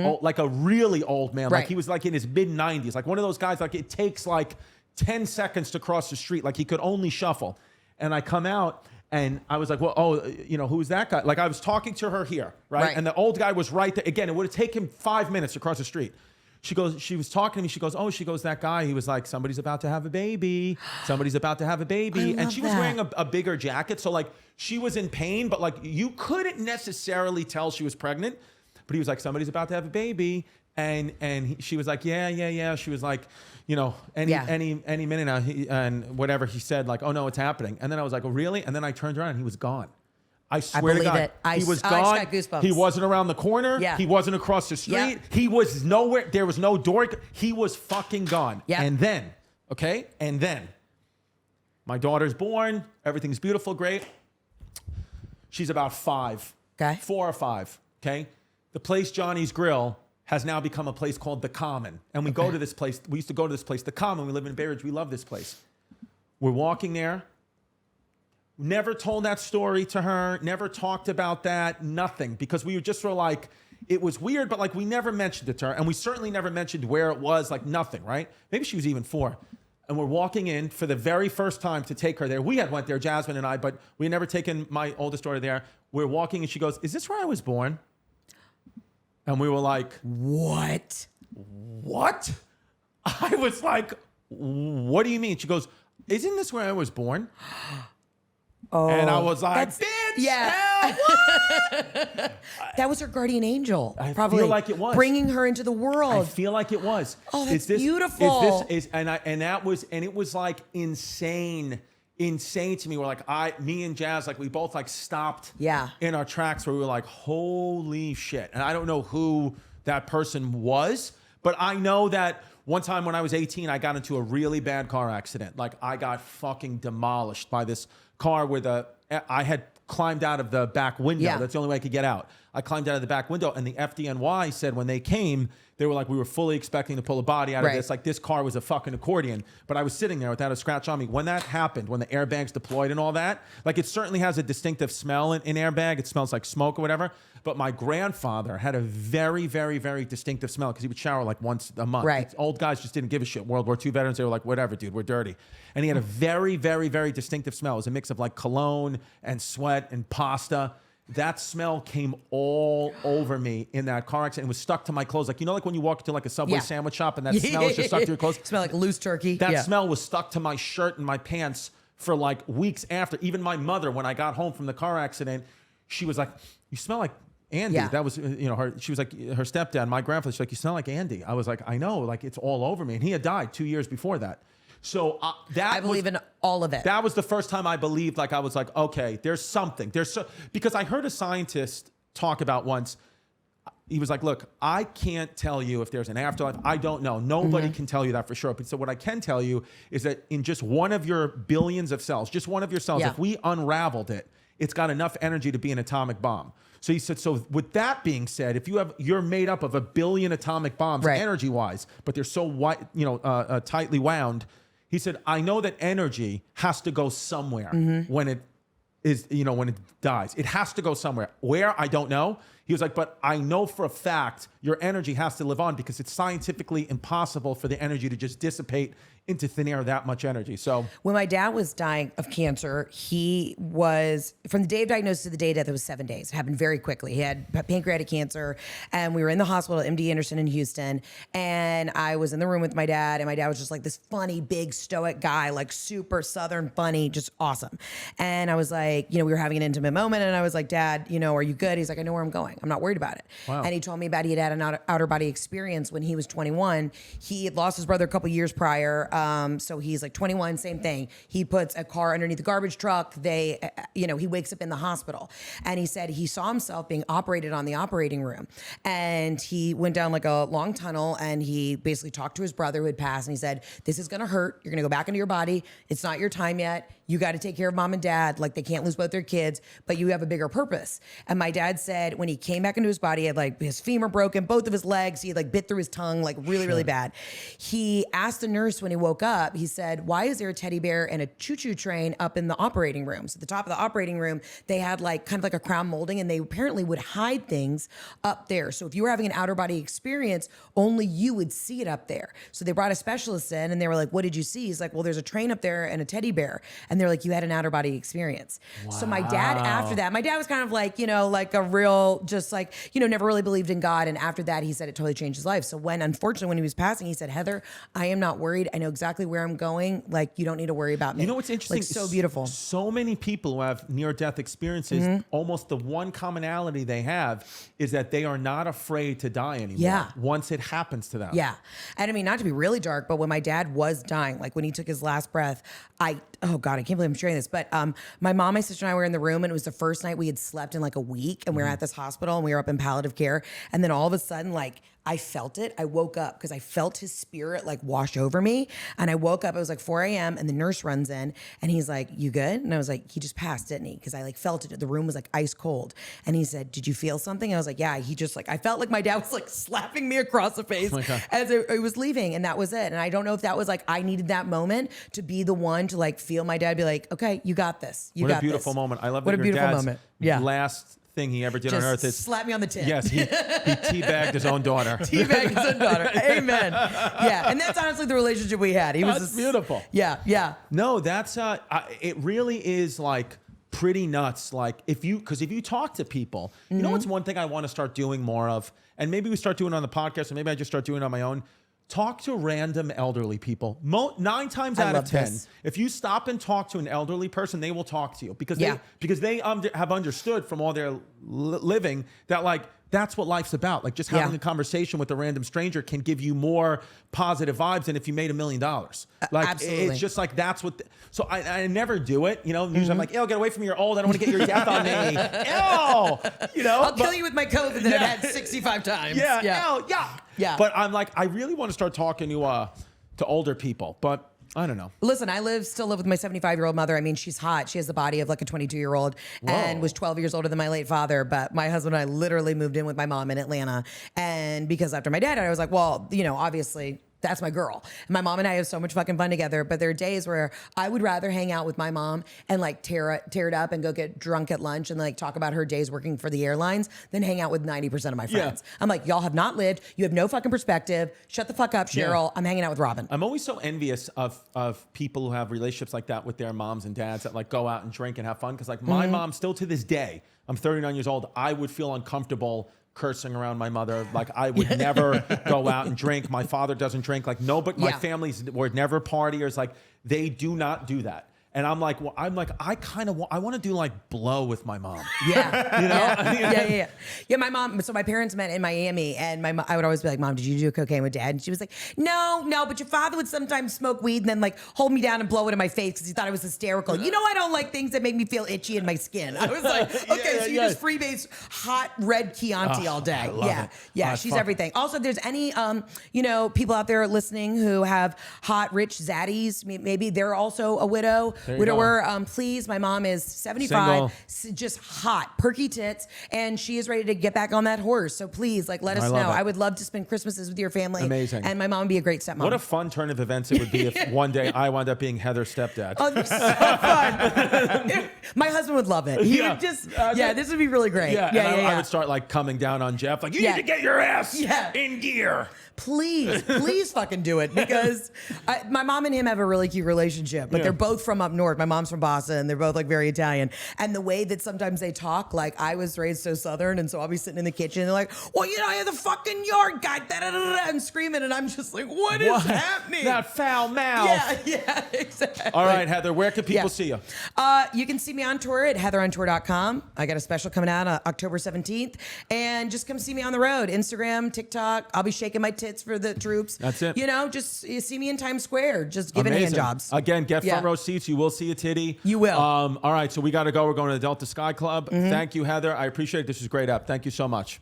old man. Right. Like he was like in his mid 90s, like one of those guys, like it takes like 10 seconds to cross the street. Like he could only shuffle. And I come out, and I was like, well, who's that guy? Like I was talking to her here, right? And the old guy was right there. Again, it would have taken 5 minutes to cross the street. She was talking to me. She goes, that guy, he was like, somebody's about to have a baby. Somebody's about to have a baby. And she was wearing a bigger jacket. So like she was in pain, but like you couldn't necessarily tell she was pregnant. But he was like, somebody's about to have a baby. And she was like, yeah. She was like, any minute now. And whatever he said, like, oh no, it's happening. And then I was like, oh really? And then I turned around and he was gone. I swear to God, he was gone. I just got goosebumps. He wasn't around the corner. Yeah. He wasn't across the street. Yeah. He was nowhere. There was no door. He was fucking gone. Yeah. And then, my daughter's born. Everything's beautiful, great. She's about 5. Okay. 4 or 5. Okay. The place Johnny's Grill has now become a place called The Common. And we go to this place. We used to go to this place, The Common. We live in Bay Ridge. We love this place. We're walking there. Never told that story to her, never talked about that, nothing. Because we were just sort of like, it was weird, but like we never mentioned it to her. And we certainly never mentioned where it was, like nothing, right? Maybe she was even 4. And we're walking in for the very first time to take her there. We had went there, Jasmine and I, but we had never taken my oldest daughter there. We're walking and she goes, is this where I was born? And we were like, what? I was like, what do you mean? She goes, isn't this where I was born? Oh, and I was like, bitch, hell, what? That was her guardian angel. I probably feel like it was. Bringing her into the world. I feel like it was. Oh, that's beautiful. And it was like insane to me. We're like, me and Jazz, like we both like stopped in our tracks where we were like, holy shit. And I don't know who that person was, but I know that one time when I was 18, I got into a really bad car accident. Like I got fucking demolished by this car where I had climbed out of the back window. Yeah. That's the only way I could get out. I climbed out of the back window, and the FDNY said when they came, they were like, we were fully expecting to pull a body out of this. Like this car was a fucking accordion, but I was sitting there without a scratch on me. When that happened, when the airbags deployed and all that, like it certainly has a distinctive smell in airbag. It smells like smoke or whatever. But my grandfather had a very, very, very distinctive smell because he would shower like once a month. Right. Old guys just didn't give a shit. World War II veterans, they were like, whatever, dude, we're dirty. And he had a very, very, very distinctive smell. It was a mix of like cologne and sweat and pasta. That smell came all over me in that car accident. It was stuck to my clothes. Like, like when you walk into like a Subway sandwich shop and that smell is just stuck to your clothes? Smell like loose turkey. That smell was stuck to my shirt and my pants for like weeks after. Even my mother, when I got home from the car accident, she was like, you smell like Andy. Yeah. That was, she was like, her stepdad, my grandfather, she's like, you smell like Andy. I was like, I know, like it's all over me. And he had died 2 years before that. So I believe in all of it. That was the first time I believed, like I was like, okay, there's something. Because I heard a scientist talk about once, he was like, look, I can't tell you if there's an afterlife. I don't know. Nobody can tell you that for sure. But so what I can tell you is that in just one of your billions of cells, just one of your cells, if we unraveled it, it's got enough energy to be an atomic bomb. So he said, so with that being said, if you're made up of a billion atomic bombs energy-wise, but they're so tightly wound, he said, I know that energy has to go somewhere when it is, when it dies. It has to go somewhere. Where? I don't know. He was like, but I know for a fact your energy has to live on because it's scientifically impossible for the energy to just dissipate into thin air, that much energy. So when my dad was dying of cancer, he was, from the day of diagnosis to the day of death, it was 7 days. It happened very quickly. He had pancreatic cancer, and we were in the hospital at MD Anderson in Houston, and I was in the room with my dad, and my dad was just like this funny, big, stoic guy, like super Southern funny, just awesome. And I was like, we were having an intimate moment, and I was like, Dad, are you good? He's like, I know where I'm going. I'm not worried about it. Wow. And he told me about he had an outer body experience when he was 21. He had lost his brother a couple years prior. So he's like 21, same thing. He puts a car underneath the garbage truck. He wakes up in the hospital, and he said he saw himself being operated on the operating room, and he went down like a long tunnel, and he basically talked to his brother who had passed, and he said, this is going to hurt. You're going to go back into your body. It's not your time yet. You got to take care of mom and dad. Like, they can't lose both their kids, but you have a bigger purpose. And my dad said when he came back into his body, he had like his femur broken, both of his legs. He had like bit through his tongue, like really, really bad. He asked the nurse when he woke up, he said, why is there a teddy bear and a choo-choo train up in the operating room? So at the top of the operating room, they had like kind of like a crown molding, and they apparently would hide things up there. So if you were having an outer body experience, only you would see it up there. So they brought a specialist in, and they were like, what did you see? He's like, well, there's a train up there and a teddy bear. And they're like, you had an outer body experience. Wow. So my dad, after that, my dad was kind of like, like a real, just like, never really believed in God. And after that, he said it totally changed his life. So unfortunately, when he was passing, he said, Heather, I am not worried. I know exactly where I'm going. Like, you don't need to worry about me. You know what's interesting? Like, so beautiful. So many people who have near-death experiences, almost the one commonality they have is that they are not afraid to die anymore. Yeah. Once it happens to them. Yeah. And I mean, not to be really dark, but when my dad was dying, like when he took his last breath, oh God, I can't believe I'm sharing this, but my mom, my sister, and I were in the room, and it was the first night we had slept in like a week, and we were at this hospital, and we were up in palliative care, and then all of a sudden, like, I felt it. I woke up because I felt his spirit like wash over me. And I woke up, it was like 4 a.m. and the nurse runs in, and he's like, you good? And I was like, he just passed, didn't he? Because I like felt it. The room was like ice cold. And he said, did you feel something? I was like, yeah. He just like, I felt like my dad was like slapping me across the face as I was leaving. And that was it. And I don't know if that was like, I needed that moment to be the one to like feel my dad be like, okay, you got this. You got this. What a beautiful moment. I love what that a your beautiful dad's moment. Yeah. last thing he ever did Just on earth is slap me on the tip. Yes, he teabagged his own daughter. Teabagged his own daughter. Amen. Yeah, and that's honestly the relationship we had. He was That's beautiful. Yeah, yeah. No, that's it really is like pretty nuts. Like because if you talk to people, you know what's one thing I want to start doing more of, and maybe we start doing it on the podcast, or maybe I just start doing it on my own. Talk to random elderly people. 9 times out of 10, if you stop and talk to an elderly person, they will talk to you because they have understood from all their living that like that's what life's about. Like just having a conversation with a random stranger can give you more positive vibes than if you made $1 million. Like absolutely. It's just like that's what. So I never do it. Usually I'm like, ew, get away from me. You're old. I don't want to get your death on me. Ew. I'll kill you with my COVID that I've had 65 times. Yeah. Ew, yuck. Yeah. But I'm like, I really want to start talking to older people, but I don't know. Listen, I still live with my 75-year-old mother. I mean, she's hot. She has the body of like a 22-year-old and was 12 years older than my late father. But my husband and I literally moved in with my mom in Atlanta. And because after my dad died, I was like, well, obviously that's my girl. And my mom and I have so much fucking fun together. But there are days where I would rather hang out with my mom and like tear it up and go get drunk at lunch and like talk about her days working for the airlines than hang out with 90% of my friends. Yeah. I'm like, y'all have not lived. You have no fucking perspective. Shut the fuck up, Cheryl. Yeah. I'm hanging out with Robin. I'm always so envious of people who have relationships like that with their moms and dads that like go out and drink and have fun. Cause like my mom still to this day, I'm 39 years old. I would feel uncomfortable cursing around my mother. Like I would never go out and drink. My father doesn't drink. Like no, but my families would never partiers. Like they do not do that. And I'm like, I want to do like blow with my mom. Yeah. Yeah, my mom, so my parents met in Miami, and I would always be like, Mom, did you do cocaine with Dad? And she was like, no, but your father would sometimes smoke weed and then like hold me down and blow it in my face because he thought I was hysterical. I don't like things that make me feel itchy in my skin. I was like, okay, so you just freebase hot red Chianti all day. I love it. She's everything. Also, if there's any, people out there listening who have hot, rich zaddies, maybe they're also a widower, please. My mom is 75, just hot, perky tits, and she is ready to get back on that horse. So please, like, let us know. I would love to spend Christmases with your family. Amazing. And my mom would be a great stepmom. What a fun turn of events it would be if one day I wound up being Heather's stepdad. Oh, this is so fun. My husband would love it. He would just, this would be really great. Yeah. I would start like coming down on Jeff, like, you need to get your ass in gear. Please fucking do it, because my mom and him have a really cute relationship, but they're both from up north. My mom's from Boston. They're both like very Italian. And the way that sometimes they talk, like I was raised so Southern, and so I'll be sitting in the kitchen and they're like, well, you know, you're the fucking yard guy, and screaming, and I'm just like, what is happening? That foul mouth. Yeah, exactly. All right, Heather, where can people see you? You can see me on tour at heatherontour.com. I got a special coming out October 17th. And just come see me on the road. Instagram, TikTok. I'll be shaking my tits for the troops. That's it. You know, just you see me in Times Square, just giving hand jobs. Again, get front row seats. You will see a titty. You will. All right, so we got to go. We're going to the Delta Sky Club. Thank you, Heather. I appreciate it. This is a great app. Thank you so much.